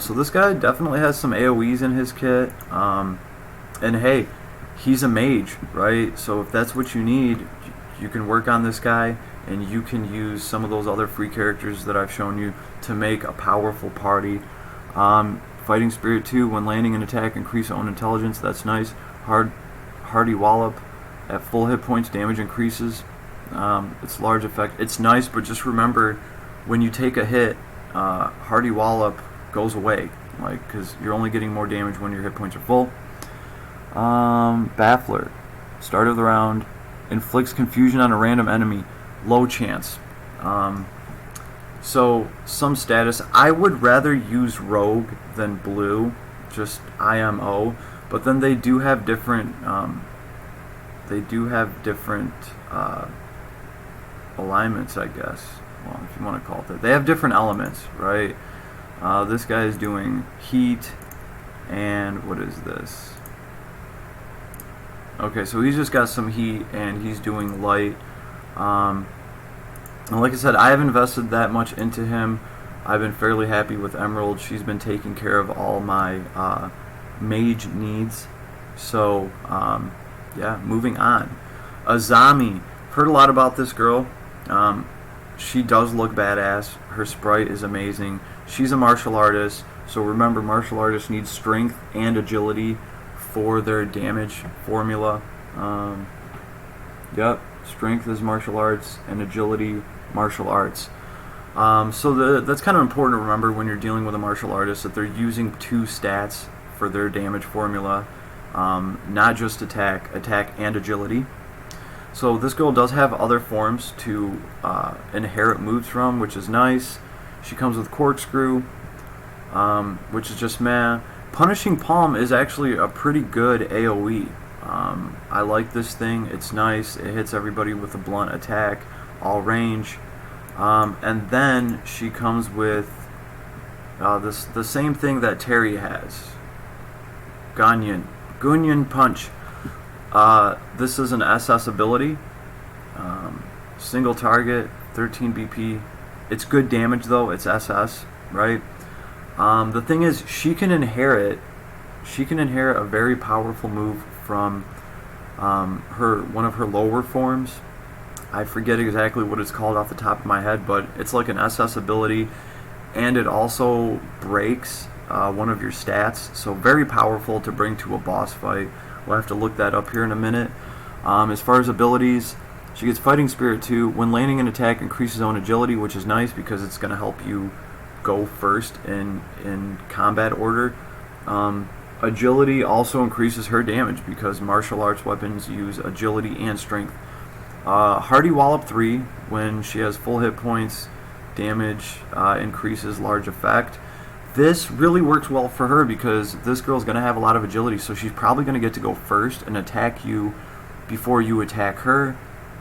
So this guy definitely has some AoEs in his kit. And hey, he's a mage, right? So if that's what you need, you can work on this guy, and you can use some of those other free characters that I've shown you to make a powerful party. Fighting Spirit 2, when landing an attack, increase own intelligence. That's nice. Hardy Wallop, at full hit points, damage increases. It's large effect. It's nice, but just remember, when you take a hit, Hardy Wallop goes away, because you're only getting more damage when your hit points are full. Baffler, start of the round, inflicts confusion on a random enemy, low chance. So some status. I would rather use Rogue than Blue, just IMO. But then they do have different. Alignments, I guess. Well, if you want to call it that, they have different elements, right? This guy is doing heat, and what is this? Okay, so he's just got some heat, and he's doing light. And like I said, I haven't invested that much into him. I've been fairly happy with Emerald. She's been taking care of all my mage needs. So, yeah, moving on. Asami. Heard a lot about this girl. She does look badass. Her sprite is amazing. She's a martial artist. So remember, martial artists need strength and agility for their damage formula. Yep. Strength is martial arts, and agility, martial arts. So that's kind of important to remember when you're dealing with a martial artist, that they're using 2 stats for their damage formula, not just attack and agility. So this girl does have other forms to inherit moves from, which is nice. She comes with Corkscrew, which is just meh. Punishing Palm is actually a pretty good AoE. I like this thing. It's nice. It hits everybody with a blunt attack, all range. And then she comes with the same thing that Terry has. Gunyan Punch. This is an SS ability. Single target, 13 BP. It's good damage though. It's SS, right? The thing is, she can inherit a very powerful move from one of her lower forms. I forget exactly what it's called off the top of my head, but it's like an SS ability, and it also breaks one of your stats, so very powerful to bring to a boss fight. We'll have to look that up here in a minute. As far as abilities, she gets Fighting Spirit 2. When landing an attack, increases own agility, which is nice because it's going to help you go first in combat order. Agility also increases her damage because martial arts weapons use agility and strength. Hardy Wallop 3, when she has full hit points, damage increases large effect. This really works well for her because this girl's going to have a lot of agility, so she's probably going to get to go first and attack you before you attack her,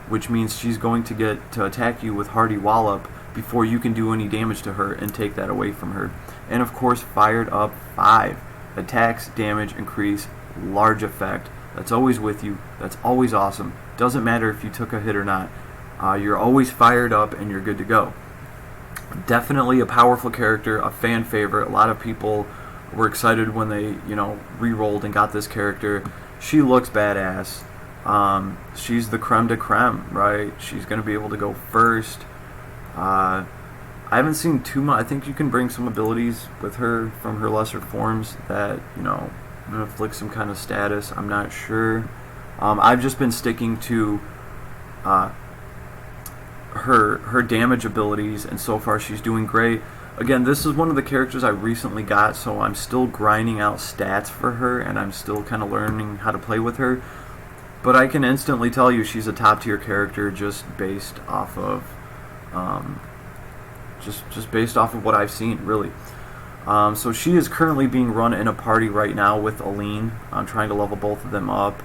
which means she's going to get to attack you with Hardy Wallop before you can do any damage to her and take that away from her. And of course, Fired Up 5. Attacks, damage, increase, large effect. That's always with you. That's always awesome. Doesn't matter if you took a hit or not. You're always fired up and you're good to go. Definitely a powerful character, a fan favorite. A lot of people were excited when they, re-rolled and got this character. She looks badass. She's the creme de creme, right? She's going to be able to go first. I haven't seen too much. I think you can bring some abilities with her from her lesser forms that, you know, inflict some kind of status. I'm not sure. I've just been sticking to her damage abilities, and so far she's doing great. Again, this is one of the characters I recently got, so I'm still grinding out stats for her, and I'm still kind of learning how to play with her. But I can instantly tell you she's a top tier character just based off of just based off of what I've seen, really. So she is currently being run in a party right now with Aline. I'm trying to level both of them up.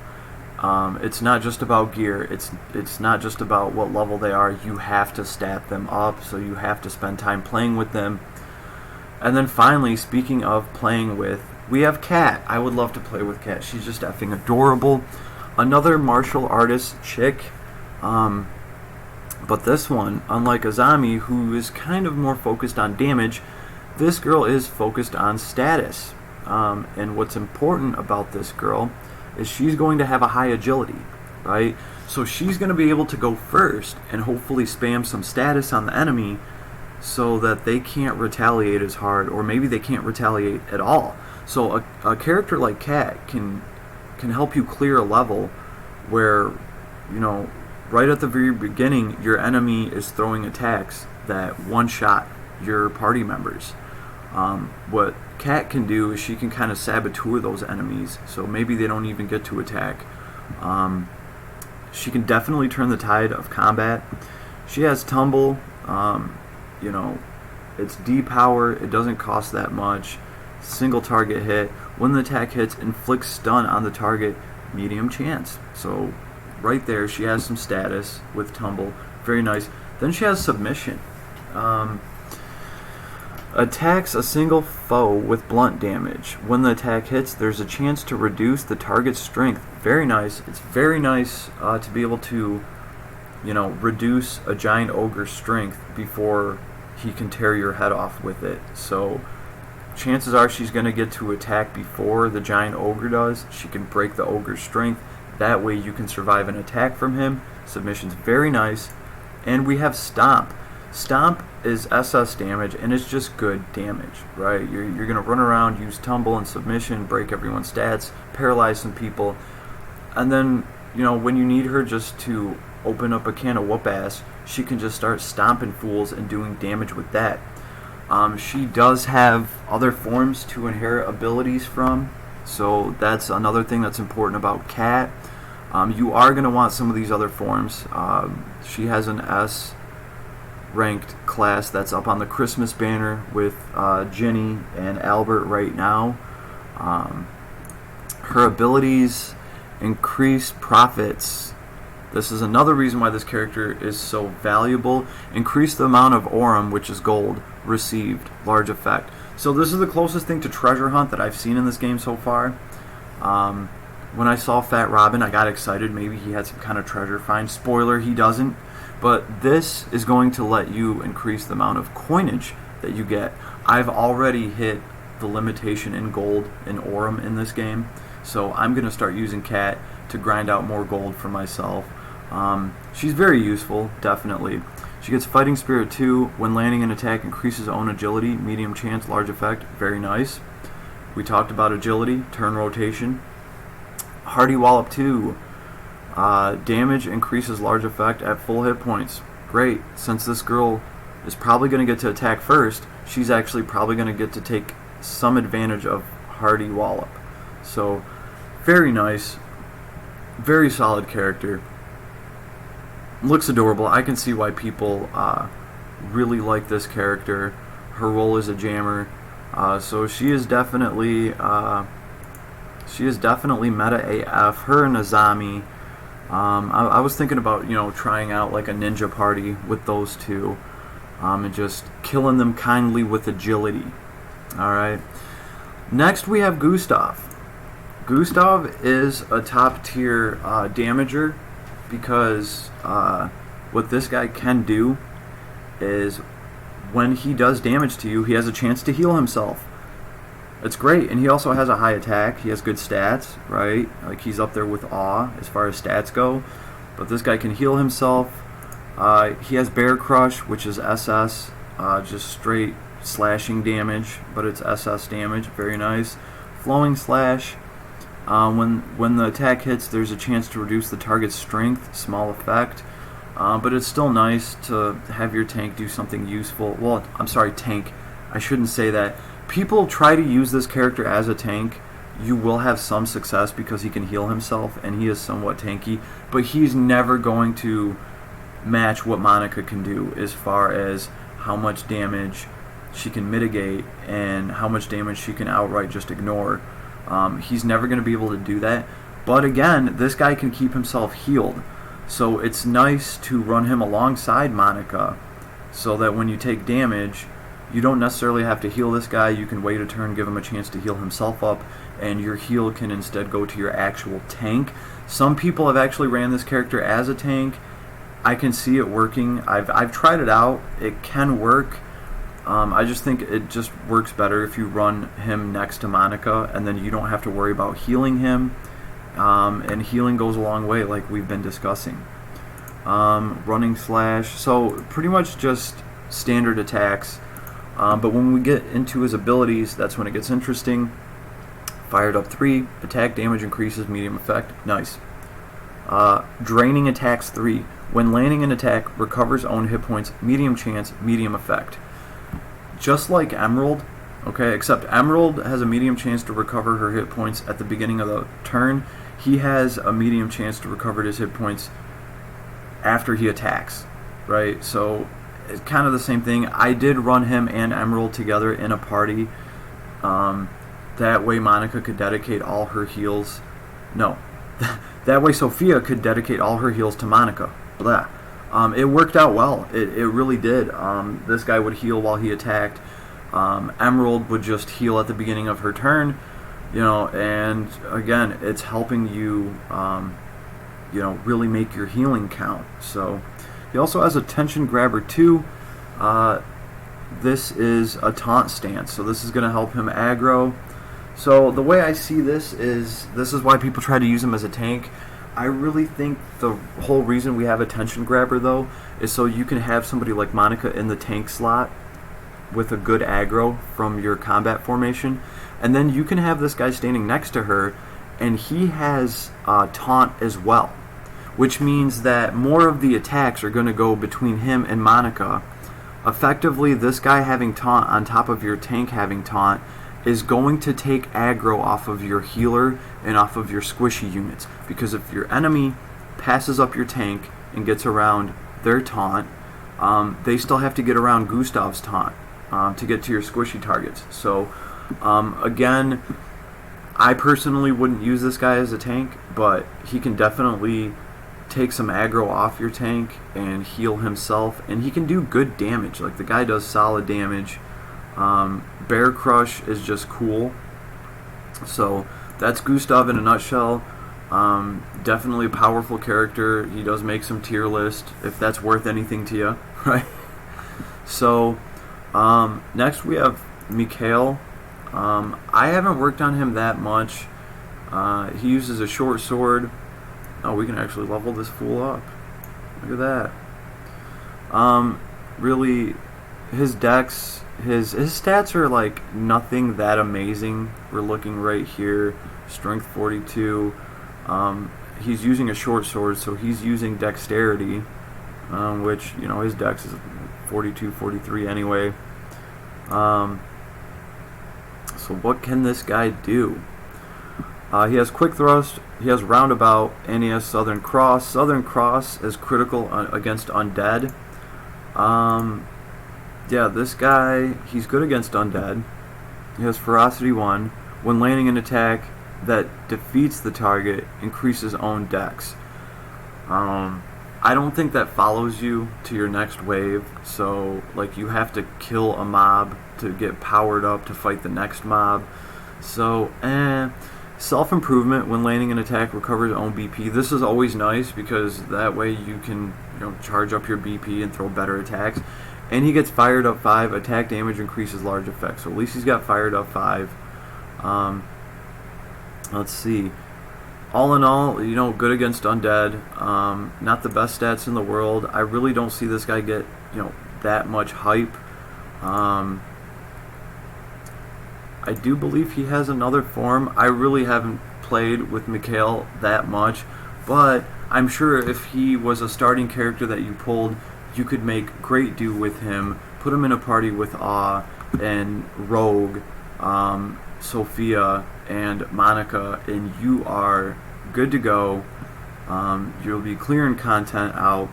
It's not just about gear. It's not just about what level they are. You have to stat them up, so you have to spend time playing with them. And then finally, speaking of playing with, we have Kat. I would love to play with Kat. She's just effing adorable. Another martial artist chick. But this one, unlike Asami, who is kind of more focused on damage, this girl is focused on status. And what's important about this girl is she's going to have a high agility, right? So she's going to be able to go first and hopefully spam some status on the enemy so that they can't retaliate as hard, or maybe they can't retaliate at all. So a character like Kat can help you clear a level where, you know, right at the very beginning, your enemy is throwing attacks that one-shot your party members. What Kat can do is she can kind of saboteur those enemies, so maybe they don't even get to attack. She can definitely turn the tide of combat. She has tumble. You know, it's D power. It doesn't cost that much. Single target hit. When the attack hits, inflicts stun on the target. Medium chance. So right there, she has some status with tumble. Very nice. Then she has submission. Attacks a single foe with blunt damage. When the attack hits, there's a chance to reduce the target's strength. Very nice. It's very nice to be able to, you know, reduce a giant ogre's strength before he can tear your head off with it. So chances are she's going to get to attack before the giant ogre does. She can break the ogre's strength. That way you can survive an attack from him. Submission's very nice. And we have Stomp. Stomp is SS damage, and it's just good damage, right? You're going to run around, use tumble and submission, break everyone's stats, paralyze some people, and then, you know, when you need her just to open up a can of whoop-ass, she can just start stomping fools and doing damage with that. She does have other forms to inherit abilities from, so that's another thing that's important about Kat. You are going to want some of these other forms. She has an S ranked class that's up on the Christmas banner with Ginny and Albert right now. Her abilities increase profits. This is another reason why this character is so valuable. Increase the amount of Aurum, which is gold, received. Large effect. So this is the closest thing to treasure hunt that I've seen in this game so far. When I saw Fat Robin, I got excited. Maybe he had some kind of treasure find. Spoiler, he doesn't. But this is going to let you increase the amount of coinage that you get. I've already hit the limitation in gold and Aurum in this game, so I'm going to start using Kat to grind out more gold for myself. She's very useful, definitely. She gets Fighting Spirit 2. When landing an attack, increases own agility, medium chance, large effect. Very nice. We talked about agility, turn rotation. Hardy Wallop 2. Damage increases large effect at full hit points. Great. Since this girl is probably going to get to attack first, she's actually probably going to get to take some advantage of Hardy Wallop. So, very nice. Very solid character. Looks adorable. I can see why people really like this character. Her role is a jammer. So she is definitely meta AF. Her and Asami. I was thinking about, you know, trying out like a ninja party with those two, and just killing them kindly with agility. Alright. Next we have Gustav. Gustav is a top tier damager because what this guy can do is when he does damage to you, he has a chance to heal himself. It's great, and he also has a high attack. He has good stats, right? Like, he's up there with Awe as far as stats go. But this guy can heal himself. He has Bear Crush, which is SS. just straight slashing damage, but it's SS damage. Very nice. Flowing slash. When the attack hits, there's a chance to reduce the target's strength. Small effect. But it's still nice to have your tank do something useful. Well, I'm sorry, tank. I shouldn't say that. People try to use this character as a tank. You will have some success because he can heal himself, and he is somewhat tanky. But he's never going to match what Monica can do as far as how much damage she can mitigate and how much damage she can outright just ignore. He's never going to be able to do that. But again, this guy can keep himself healed. So it's nice to run him alongside Monica so that when you take damage, you don't necessarily have to heal this guy. You can wait a turn, give him a chance to heal himself up, and your heal can instead go to your actual tank. Some people have actually ran this character as a tank. I can see it working. I've tried it out. It can work. I just think it just works better if you run him next to Monica, and then you don't have to worry about healing him. And healing goes a long way, like we've been discussing. Running slash, so pretty much just standard attacks. But when we get into his abilities, that's when it gets interesting. Fired up 3, attack damage increases, medium effect, nice. Draining attacks 3, when landing an attack, recovers own hit points, medium chance, medium effect. Just like Emerald, okay, except Emerald has a medium chance to recover her hit points at the beginning of the turn. He has a medium chance to recover his hit points after he attacks, right? So it's kind of the same thing. I did run him and Emerald together in a party. That way Monica could dedicate all her heals. No. That way Sophia could dedicate all her heals to Monica. Blah. It worked out well. It really did. This guy would heal while he attacked. Emerald would just heal at the beginning of her turn. You know, and again, it's helping you, you know, really make your healing count. So he also has a tension grabber 2. This is a taunt stance, so this is going to help him aggro. So the way I see this is why people try to use him as a tank. I really think the whole reason we have a tension grabber, though, is so you can have somebody like Monica in the tank slot with a good aggro from your combat formation, and then you can have this guy standing next to her, and he has taunt as well, which means that more of the attacks are going to go between him and Monica. Effectively, this guy having taunt on top of your tank having taunt is going to take aggro off of your healer and off of your squishy units, because if your enemy passes up your tank and gets around their taunt, they still have to get around Gustav's taunt to get to your squishy targets. So again, I personally wouldn't use this guy as a tank, but he can definitely take some aggro off your tank and heal himself, and he can do good damage. Like, the guy does solid damage. Bear Crush is just cool. So that's Gustav in a nutshell. Definitely a powerful character. He does make some tier list, if that's worth anything to you, right? So next we have Mchale. I haven't worked on him that much. He uses a short sword. Oh, we can actually level this fool up. Look at that. Really, his dex, his stats are like nothing that amazing. We're looking right here. Strength 42. He's using a short sword, so he's using dexterity, which, you know, his dex is 42, 43 anyway. So what can this guy do? He has quick thrust, he has roundabout, and he has southern cross. Southern cross is critical against undead. Yeah, this guy, he's good against undead. He has ferocity 1. When landing an attack that defeats the target, increases own dex. I don't think that follows you to your next wave, so like you have to kill a mob to get powered up to fight the next mob. So, self-improvement, when landing an attack, recovers own BP. This is always nice because that way you can, you know, charge up your BP and throw better attacks. And he gets fired up 5. Attack damage increases large effects. So at least he's got fired up 5. Let's see. All in all, you know, good against undead. Not the best stats in the world. I really don't see this guy get, you know, that much hype. I do believe he has another form. I really haven't played with Mchale that much, but I'm sure if he was a starting character that you pulled, you could make great do with him. Put him in a party with and Rogue, Sophia, and Monica, and you are good to go. You'll be clearing content out.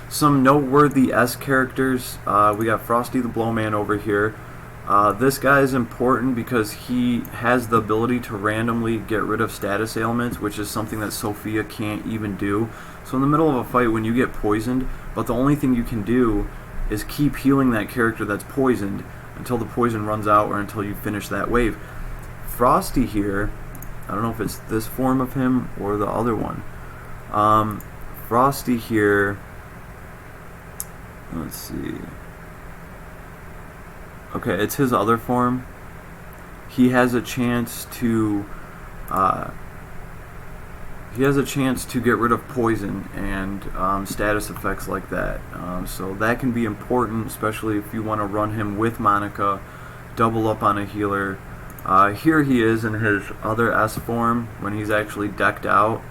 Some noteworthy S characters. We got Frosty the Blowman over here. This guy is important because he has the ability to randomly get rid of status ailments, which is something that Sophia can't even do. So in the middle of a fight, when you get poisoned, but the only thing you can do is keep healing that character that's poisoned until the poison runs out or until you finish that wave. Frosty here, I don't know if it's this form of him or the other one. Frosty here, let's see. Okay, it's his other form. He has a chance to get rid of poison and status effects like that. So that can be important, especially if you want to run him with Monica, double up on a healer. Here he is in his other S form when he's actually decked out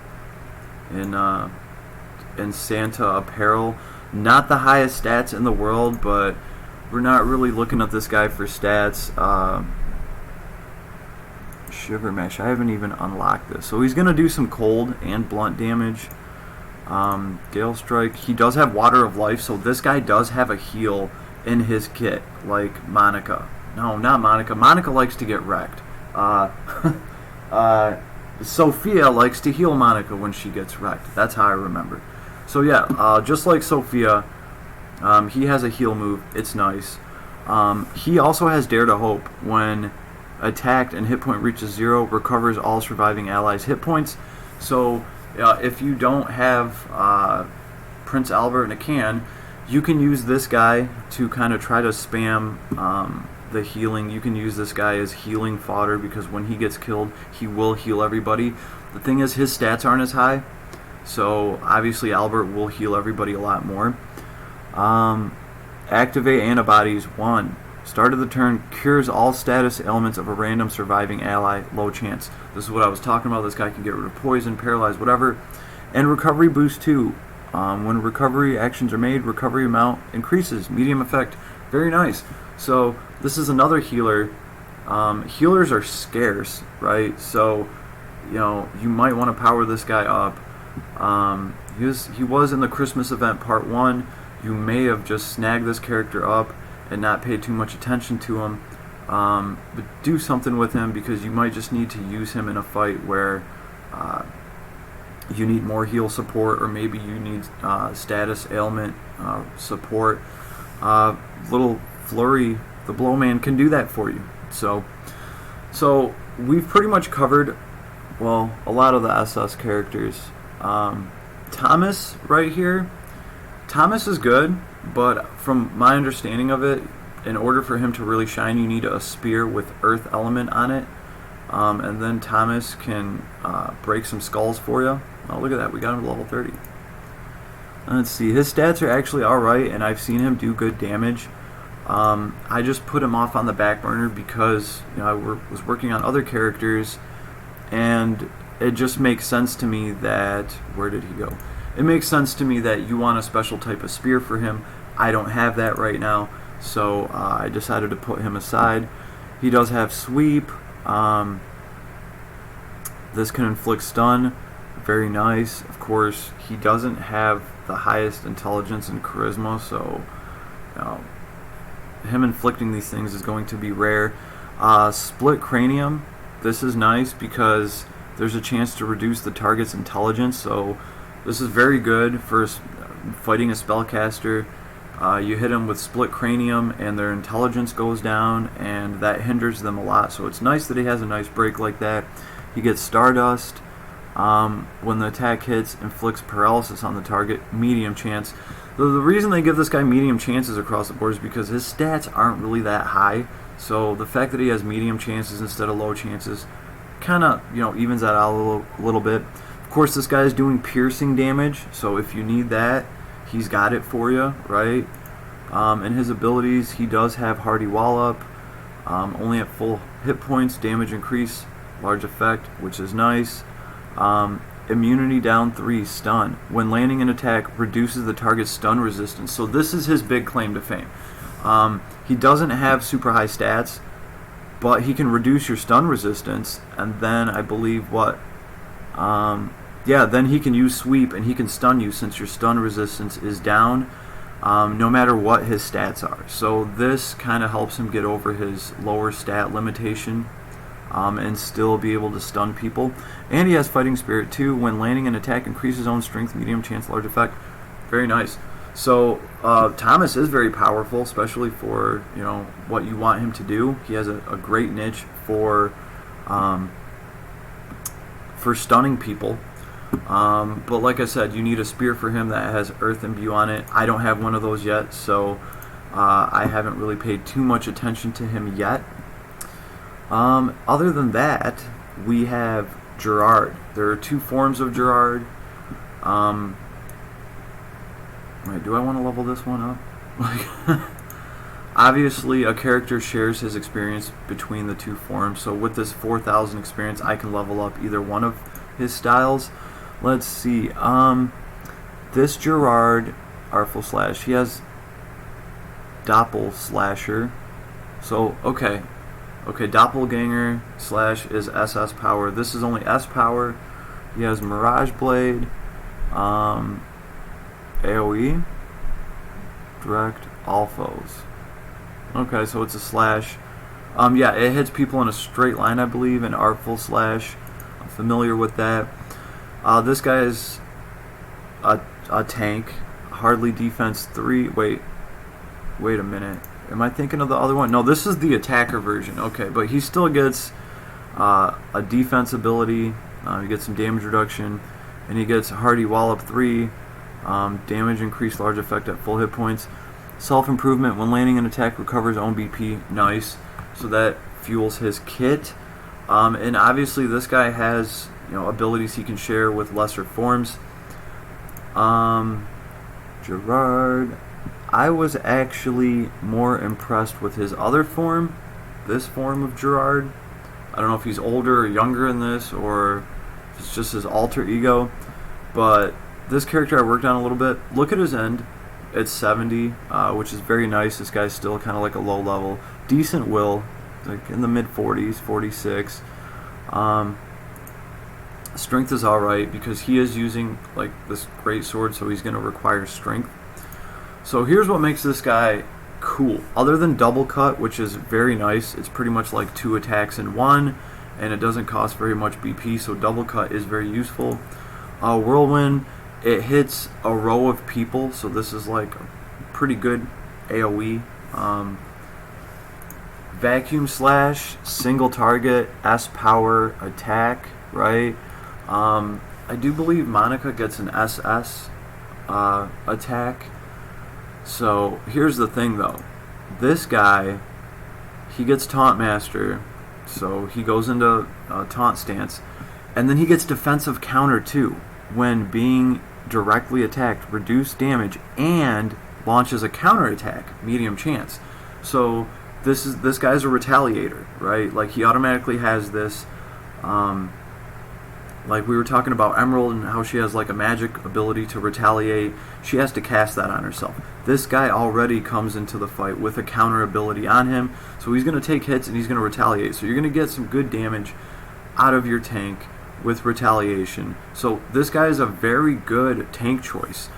in Santa apparel. Not the highest stats in the world, but we're not really looking at this guy for stats. Shiver Mesh, I haven't even unlocked this. So he's going to do some cold and blunt damage. Gale Strike. He does have Water of Life, so this guy does have a heal in his kit, like Monica. No, not Monica. Monica likes to get wrecked. Sophia likes to heal Monica when she gets wrecked. That's how I remember. So yeah, just like Sophia, he has a heal move. It's nice. He also has Dare to Hope. When attacked and hit point reaches 0, recovers all surviving allies' hit points. So if you don't have Prince Albert in a can, you can use this guy to kind of try to spam the healing. You can use this guy as healing fodder because when he gets killed, he will heal everybody. The thing is, his stats aren't as high, so obviously Albert will heal everybody a lot more. Activate Antibodies 1. Start of the turn, cures all status ailments of a random surviving ally, low chance. This is what I was talking about. This guy can get rid of poison, paralyze, whatever. And Recovery Boost 2. When recovery actions are made, recovery amount increases. Medium effect. Very nice. So this is another healer. Healers are scarce, right? So, you might want to power this guy up. He was in the Christmas event part 1. You may have just snagged this character up and not paid too much attention to him. But do something with him because you might just need to use him in a fight where you need more heal support, or maybe you need status ailment support. Little Flurry, the Blowman, can do that for you. So we've pretty much covered, well, a lot of the SS characters. Thomas right here. Thomas is good, but from my understanding of it, in order for him to really shine, you need a spear with earth element on it. And then Thomas can break some skulls for you. Oh, look at that. We got him to level 30. Let's see. His stats are actually alright, and I've seen him do good damage. I just put him off on the back burner because I was working on other characters, and it just makes sense to me that... Where did he go? It makes sense to me that you want a special type of spear for him. I don't have that right now, so I decided to put him aside. He does have Sweep. This can inflict stun. Very nice. Of course, he doesn't have the highest intelligence and charisma, so him inflicting these things is going to be rare. Split Cranium. This is nice because there's a chance to reduce the target's intelligence, so this is very good for fighting a spellcaster. You hit them with Split Cranium and their intelligence goes down, and that hinders them a lot. So it's nice that he has a nice break like that. He gets Stardust. When the attack hits, inflicts paralysis on the target, medium chance. The reason they give this guy medium chances across the board is because his stats aren't really that high. So the fact that he has medium chances instead of low chances kind of evens that out a little bit. Of course, this guy is doing piercing damage, so if you need that, he's got it for you, right? In his abilities, he does have Hardy Wallop, only at full hit points, damage increase, large effect, which is nice. Immunity down 3, stun. When landing an attack, reduces the target's stun resistance. So this is his big claim to fame. He doesn't have super high stats, but he can reduce your stun resistance, and then I believe then he can use sweep and he can stun you since your stun resistance is down, no matter what his stats are. So this kind of helps him get over his lower stat limitation, and still be able to stun people. And he has Fighting Spirit too. When landing an attack, increases own strength, medium chance, large effect. Very nice. So Thomas is very powerful, especially for what you want him to do. He has a great niche for stunning people. But like I said, you need a spear for him that has Earth Imbue on it. I don't have one of those yet, so I haven't really paid too much attention to him yet. Other than that, we have Girag. There are 2 forms of Girag. Wait, do I want to level this one up? Obviously, a character shares his experience between the 2 forms, so with this 4,000 experience, I can level up either one of his styles. Let's see. This Girag, Artful Slash, he has Doppel Slasher. So, okay, Doppelganger Slash is SS power. This is only S power. He has Mirage Blade, AoE, direct, all foes. Okay, so it's a slash. Yeah, it hits people in a straight line, I believe, in Artful Slash. I'm familiar with that. This guy is a tank, hardly defense 3. Wait a minute. Am I thinking of the other one? No, this is the attacker version. Okay, but he still gets a defense ability. He gets some damage reduction, and he gets Hardy Wallop 3. Damage increase, large effect at full hit points. Self-improvement, when landing an attack, recovers own BP. Nice. So that fuels his kit. And obviously this guy has abilities he can share with lesser forms. Girag, I was actually more impressed with his other form, this form of Girag. I don't know if he's older or younger in this, or if it's just his alter ego, but this character I worked on a little bit. Look at his end. It's 70, which is very nice. This guy's still kind of like a low level. Decent will, like in the mid 40s, 46. Strength is alright because he is using like this great sword, so he's going to require strength. So here's what makes this guy cool. Other than double cut, which is very nice, it's pretty much like 2 attacks in one, and it doesn't cost very much BP, so double cut is very useful. Whirlwind, it hits a row of people, so this is like a pretty good AoE. Vacuum Slash, single target, S power attack, right? I do believe Monica gets an SS attack. So here's the thing though, this guy, he gets Taunt Master, so he goes into taunt stance, and then he gets defensive counter too. When being directly attacked, reduced damage, and launches a counter attack, medium chance. So this guy's a retaliator, right? Like he automatically has this. Like we were talking about Emerald and how she has like a magic ability to retaliate. She has to cast that on herself. This guy already comes into the fight with a counter ability on him, so he's going to take hits and he's going to retaliate. So you're going to get some good damage out of your tank with retaliation. So this guy is a very good tank choice.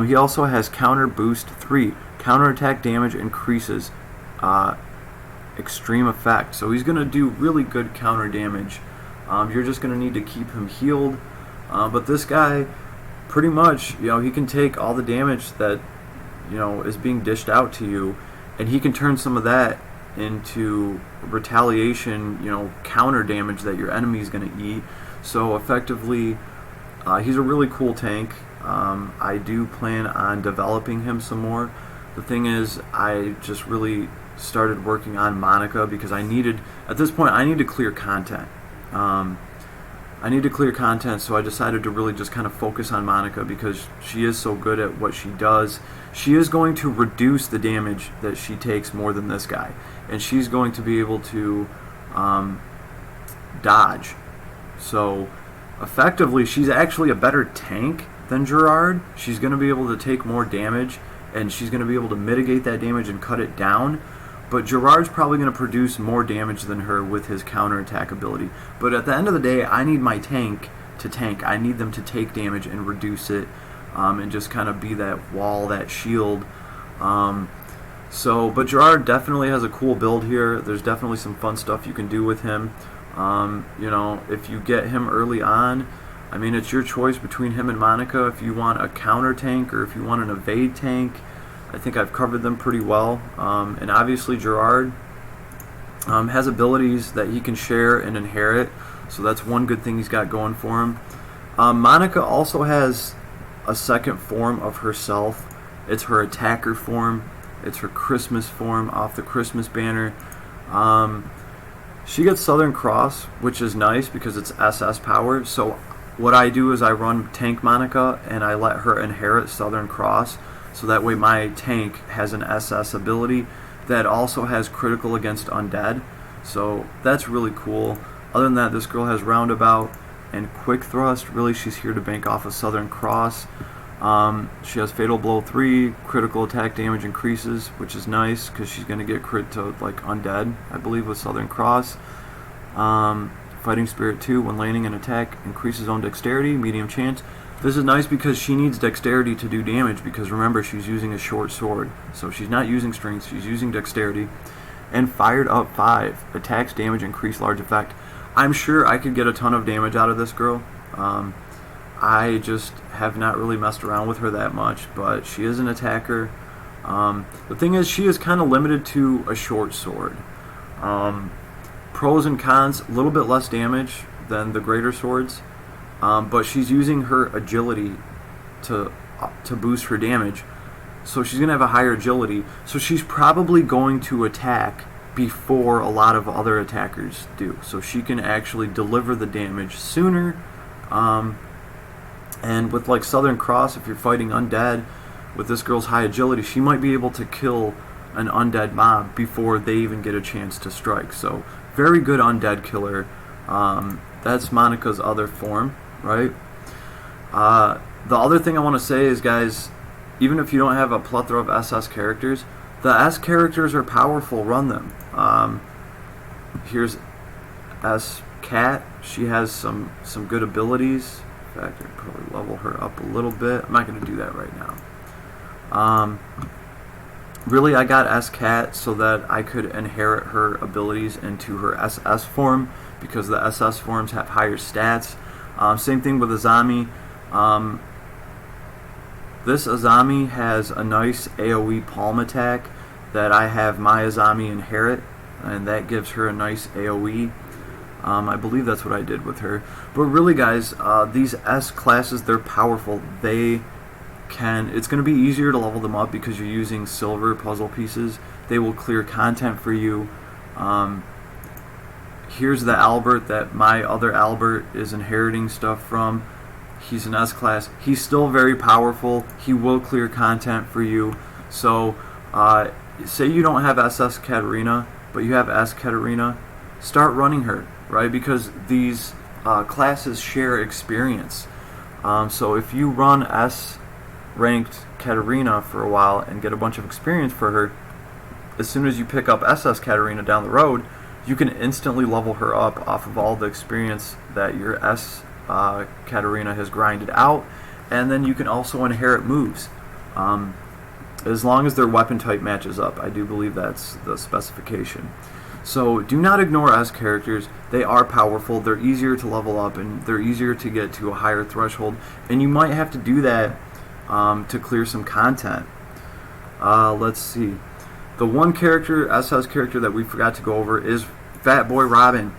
He also has counter boost 3. Counter attack damage increases, extreme effect. So he's going to do really good counter damage. You're just going to need to keep him healed. But this guy, pretty much, he can take all the damage that, is being dished out to you, and he can turn some of that into retaliation, counter damage that your enemy is going to eat. So effectively, he's a really cool tank. I do plan on developing him some more. The thing is, I just really started working on Monica because at this point, I need to clear content. I need to clear content, so I decided to really just kind of focus on Monica because she is so good at what she does. She is going to reduce the damage that she takes more than this guy, and she's going to be able to dodge. So effectively, she's actually a better tank than Girag. She's going to be able to take more damage, and she's going to be able to mitigate that damage and cut it down. But Girard's probably going to produce more damage than her with his counterattack ability. But at the end of the day, I need my tank to tank. I need them to take damage and reduce it, and just kind of be that wall, that shield. But Girag definitely has a cool build here. There's definitely some fun stuff you can do with him. If you get him early on, I mean, it's your choice between him and Monica. If you want a counter tank or if you want an evade tank, I think I've covered them pretty well. And obviously Girag has abilities that he can share and inherit, so that's one good thing he's got going for him. Monica also has a second form of herself. It's her attacker form. It's her Christmas form off the Christmas banner. She gets Southern Cross, which is nice because it's SS power. So what I do is I run Tank Monica and I let her inherit Southern Cross. So that way my tank has an SS ability that also has critical against undead. So that's really cool. Other than that, this girl has Roundabout and Quick Thrust. Really, she's here to bank off of Southern Cross. She has Fatal Blow 3, critical attack damage increases, which is nice because she's going to get crit to like undead, I believe, with Southern Cross. Fighting Spirit 2, when landing an attack, increases own dexterity, medium chance. This is nice because she needs dexterity to do damage because remember, she's using a short sword. So she's not using strength, she's using dexterity. And Fired Up 5, attacks, damage, increase large effect. I'm sure I could get a ton of damage out of this girl. I just have not really messed around with her that much, but she is an attacker. The thing is, she is kind of limited to a short sword. Pros and cons, a little bit less damage than the greater swords. But she's using her agility to boost her damage. So she's going to have a higher agility. So she's probably going to attack before a lot of other attackers do. So she can actually deliver the damage sooner. And with like Southern Cross, if you're fighting undead, with this girl's high agility, she might be able to kill an undead mob before they even get a chance to strike. So very good undead killer. That's Monica's other form. Right? The other thing I want to say is, guys, even if you don't have a plethora of SS characters, the S characters are powerful. Run them. Here's S Cat. She has some good abilities. In fact, I could probably level her up a little bit. I'm not going to do that right now. Really, I got S Cat so that I could inherit her abilities into her SS form because the SS forms have higher stats. Same thing with Asami. This Asami has a nice AoE palm attack that I have my Asami inherit, and that gives her a nice AoE. I believe that's what I did with her. But really, guys, these S classes, they're powerful. It's going to be easier to level them up because you're using silver puzzle pieces. They will clear content for you. Here's the Albert that my other Albert is inheriting stuff from. He's an S class. He's still very powerful. He will clear content for you. So, say you don't have SS Katarina, but you have S Katarina, start running her, right? Because these classes share experience. So if you run S ranked Katarina for a while and get a bunch of experience for her, as soon as you pick up SS Katarina down the road, you can instantly level her up off of all the experience that your S Katarina has grinded out, and then you can also inherit moves. As long as their weapon type matches up. I do believe that's the specification. So do not ignore S characters. They are powerful, they're easier to level up, and they're easier to get to a higher threshold, and you might have to do that to clear some content. Let's see. The one character, SS character, that we forgot to go over is Batboy Robin.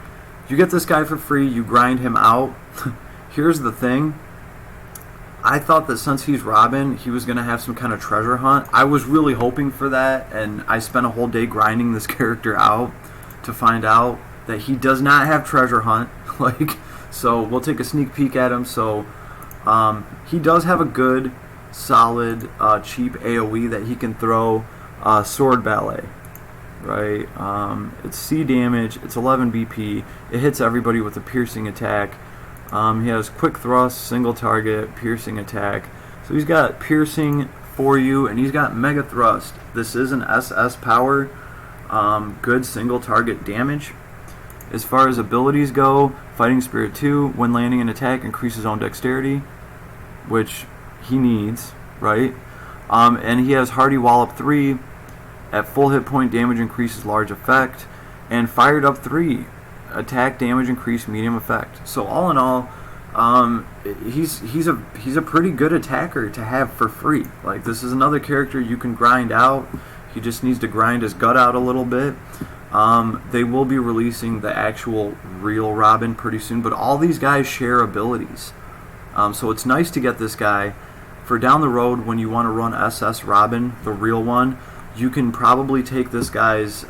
You get this guy for free, you grind him out. Here's the thing. I thought that since he's Robin, he was going to have some kind of treasure hunt. I was really hoping for that, and I spent a whole day grinding this character out to find out that he does not have treasure hunt. Like, So we'll take a sneak peek at him. So he does have a good, solid, cheap AoE that he can throw. Sword Ballet, right? It's C damage, it's 11 BP, it hits everybody with a piercing attack. He has quick thrust, single target, piercing attack. So he's got piercing for you, and he's got mega thrust. This is an SS power, good single target damage. As far as abilities go, Fighting Spirit 2, when landing an attack, increases own dexterity, which he needs, right? And he has Hardy Wallop 3, at full hit point damage increases large effect, and Fired Up 3, attack damage increase medium effect. So all in all, he's a pretty good attacker to have for free. Like, this is another character you can grind out. He just needs to grind his gut out a little bit. They will be releasing the actual real Robin pretty soon, but all these guys share abilities. So it's nice to get this guy for down the road when you want to run SS Robin, the real one. You can probably take this guy's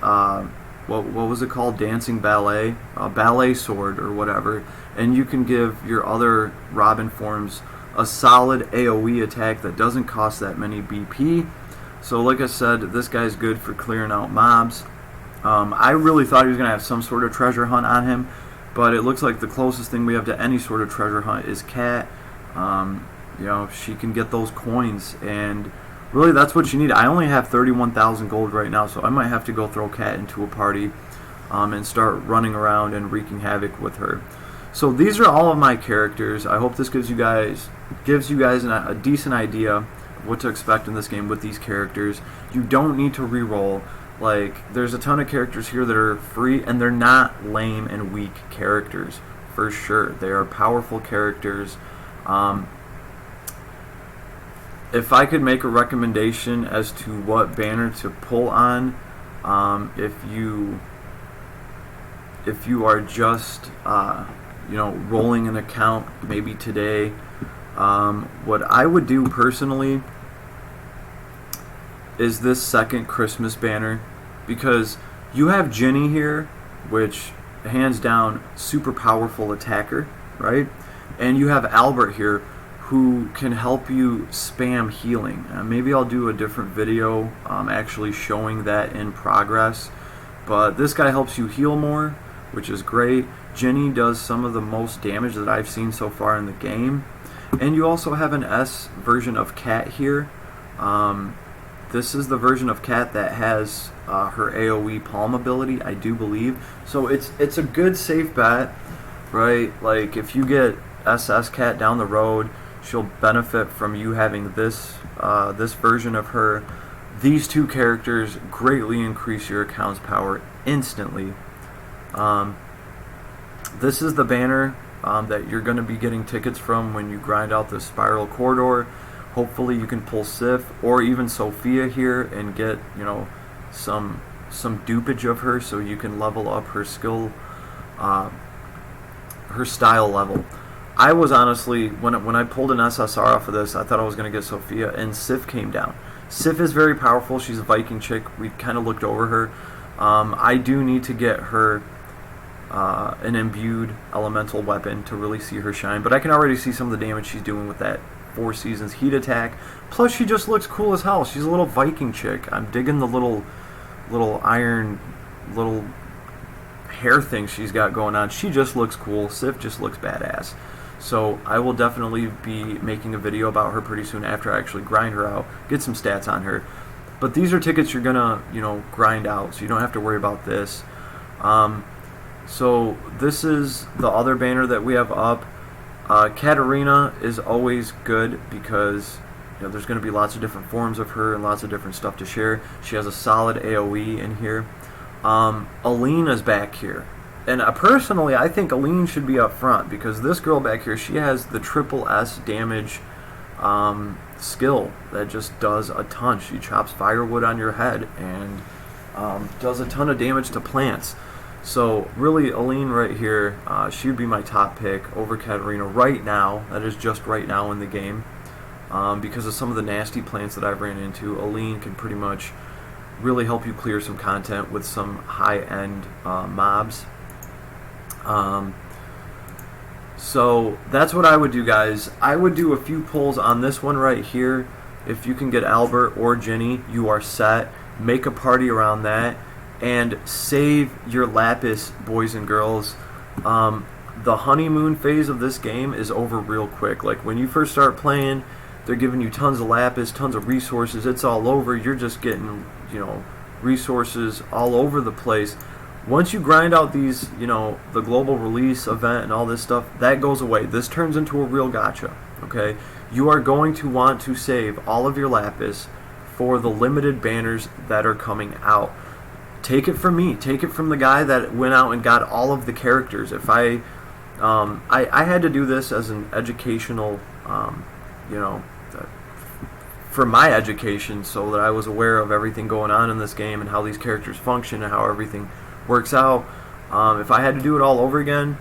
what was it called, Dancing Ballet, Ballet Sword or whatever, and you can give your other Robin forms a solid AoE attack that doesn't cost that many BP. So like I said, this guy's good for clearing out mobs. I really thought he was going to have some sort of treasure hunt on him, but it looks like the closest thing we have to any sort of treasure hunt is Cat. You know, she can get those coins, and really that's what you need. I only have 31,000 gold right now, so I might have to go throw Cat into a party and start running around and wreaking havoc with her. So these are all of my characters. I hope this gives you guys a decent idea of what to expect in this game with these characters. You don't need to reroll. Like, there's a ton of characters here that are free, and they're not lame and weak characters, for sure. They are powerful characters. If I could make a recommendation as to what banner to pull on, if you are just you know, rolling an account maybe today, what I would do personally is this second Christmas banner, because you have Ginny here, which hands down super powerful attacker, right? And you have Albert here, who can help you spam healing. Maybe I'll do a different video actually showing that in progress, but this guy helps you heal more, which is great. Ginny does some of the most damage that I've seen so far in the game. And you also have an S version of Cat here. This is the version of Cat that has her AoE Palm ability, I do believe. So it's a good safe bet, right? Like, if you get SS Cat down the road, she'll benefit from you having this this version of her. These two characters greatly increase your account's power instantly. This is the banner that you're going to be getting tickets from when you grind out the Spiral Corridor. Hopefully you can pull Sif or even Sophia here and get, you know, some dupage of her, so you can level up her skill, her style level. I was honestly, when I pulled an SSR off of this, I thought I was going to get Sophia, and Sif came down. Sif is very powerful. She's a Viking chick. We kind of looked over her. I do need to get her an imbued elemental weapon to really see her shine, but I can already see some of the damage she's doing with that 4 Seasons heat attack. Plus, she just looks cool as hell. She's a little Viking chick. I'm digging the little iron little hair thing she's got going on. She just looks cool. Sif just looks badass. So I will definitely be making a video about her pretty soon after I actually grind her out, get some stats on her. But these are tickets you're gonna, you know, grind out, so you don't have to worry about this. So this is the other banner that we have up. Katarina is always good because, you know, there's going to be lots of different forms of her and lots of different stuff to share. She has a solid AoE in here. Aline is back here. And personally, I think Aline should be up front, because this girl back here, she has the triple S damage skill that just does a ton. She chops firewood on your head and does a ton of damage to plants. So really, Aline right here, she would be my top pick over Katarina right now. That is just right now in the game. Because of some of the nasty plants that I've ran into, Aline can pretty much really help you clear some content with some high-end mobs. So that's what I would do, guys. I would do a few pulls on this one right here. If you can get Albert or Ginny, you are set. Make a party around that and save your lapis, boys and girls. The honeymoon phase of this game is over real quick. Like when you first start playing, they're giving you tons of lapis, tons of resources. It's all over. You're just getting, resources all over the place. Once you grind out these, the global release event and all this stuff, that goes away. This turns into a real gacha, okay? You are going to want to save all of your lapis for the limited banners that are coming out. Take it from me. Take it from the guy that went out and got all of the characters. If I had to do this as an educational, for my education, so that I was aware of everything going on in this game and how these characters function and how everything works out. If I had to do it all over again,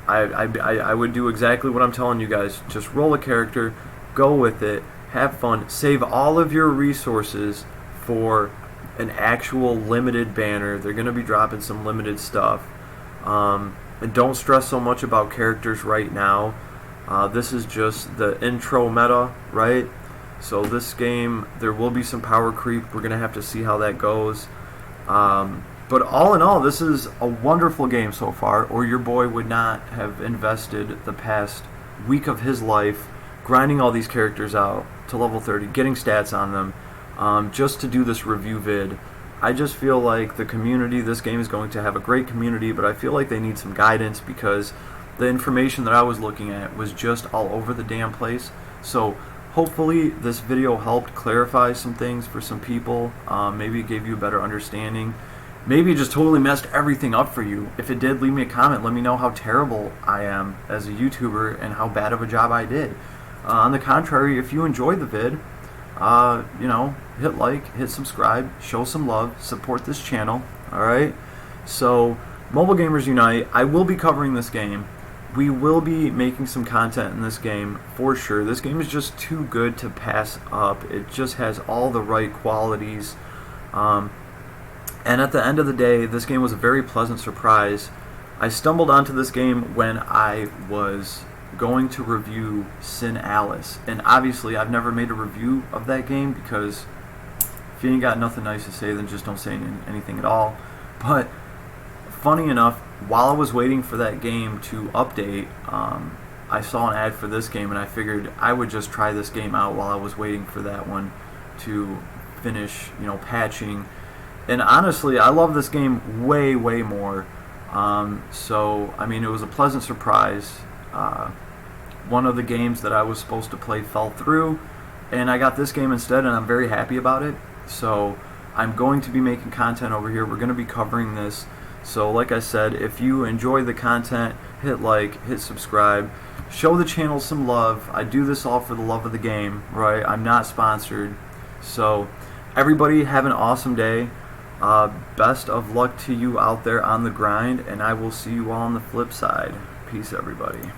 I would do exactly what I'm telling you guys. Just roll a character, go with it, have fun, save all of your resources for an actual limited banner. They're going to be dropping some limited stuff. And don't stress so much about characters right now. This is just the intro meta, right? So this game, there will be some power creep. We're going to have to see how that goes. But all in all, this is a wonderful game so far, or your boy would not have invested the past week of his life grinding all these characters out to level 30, getting stats on them, just to do this review vid. I just feel like the community, this game is going to have a great community, but I feel like they need some guidance because the information that I was looking at was just all over the damn place. So hopefully this video helped clarify some things for some people. Maybe it gave you a better understanding. Maybe it just totally messed everything up for you. If it did, leave me a comment. Let me know how terrible I am as a YouTuber and how bad of a job I did. On the contrary, if you enjoyed the vid, hit like, hit subscribe, show some love, support this channel, alright? So, Mobile Gamers Unite, I will be covering this game. We will be making some content in this game, for sure. This game is just too good to pass up. It just has all the right qualities. And at the end of the day, this game was a very pleasant surprise. I stumbled onto this game when I was going to review Sin Alice, and obviously I've never made a review of that game because if you ain't got nothing nice to say, then just don't say anything at all. But funny enough, while I was waiting for that game to update, I saw an ad for this game, and I figured I would just try this game out while I was waiting for that one to finish, patching. And honestly, I love this game way, way more. So, I mean, it was a pleasant surprise. One of the games that I was supposed to play fell through, and I got this game instead, and I'm very happy about it. So, I'm going to be making content over here. We're going to be covering this. So, like I said, if you enjoy the content, hit like, hit subscribe, show the channel some love. I do this all for the love of the game, right? I'm not sponsored. So, everybody have an awesome day. Best of luck to you out there on the grind, and I will see you all on the flip side. Peace, everybody.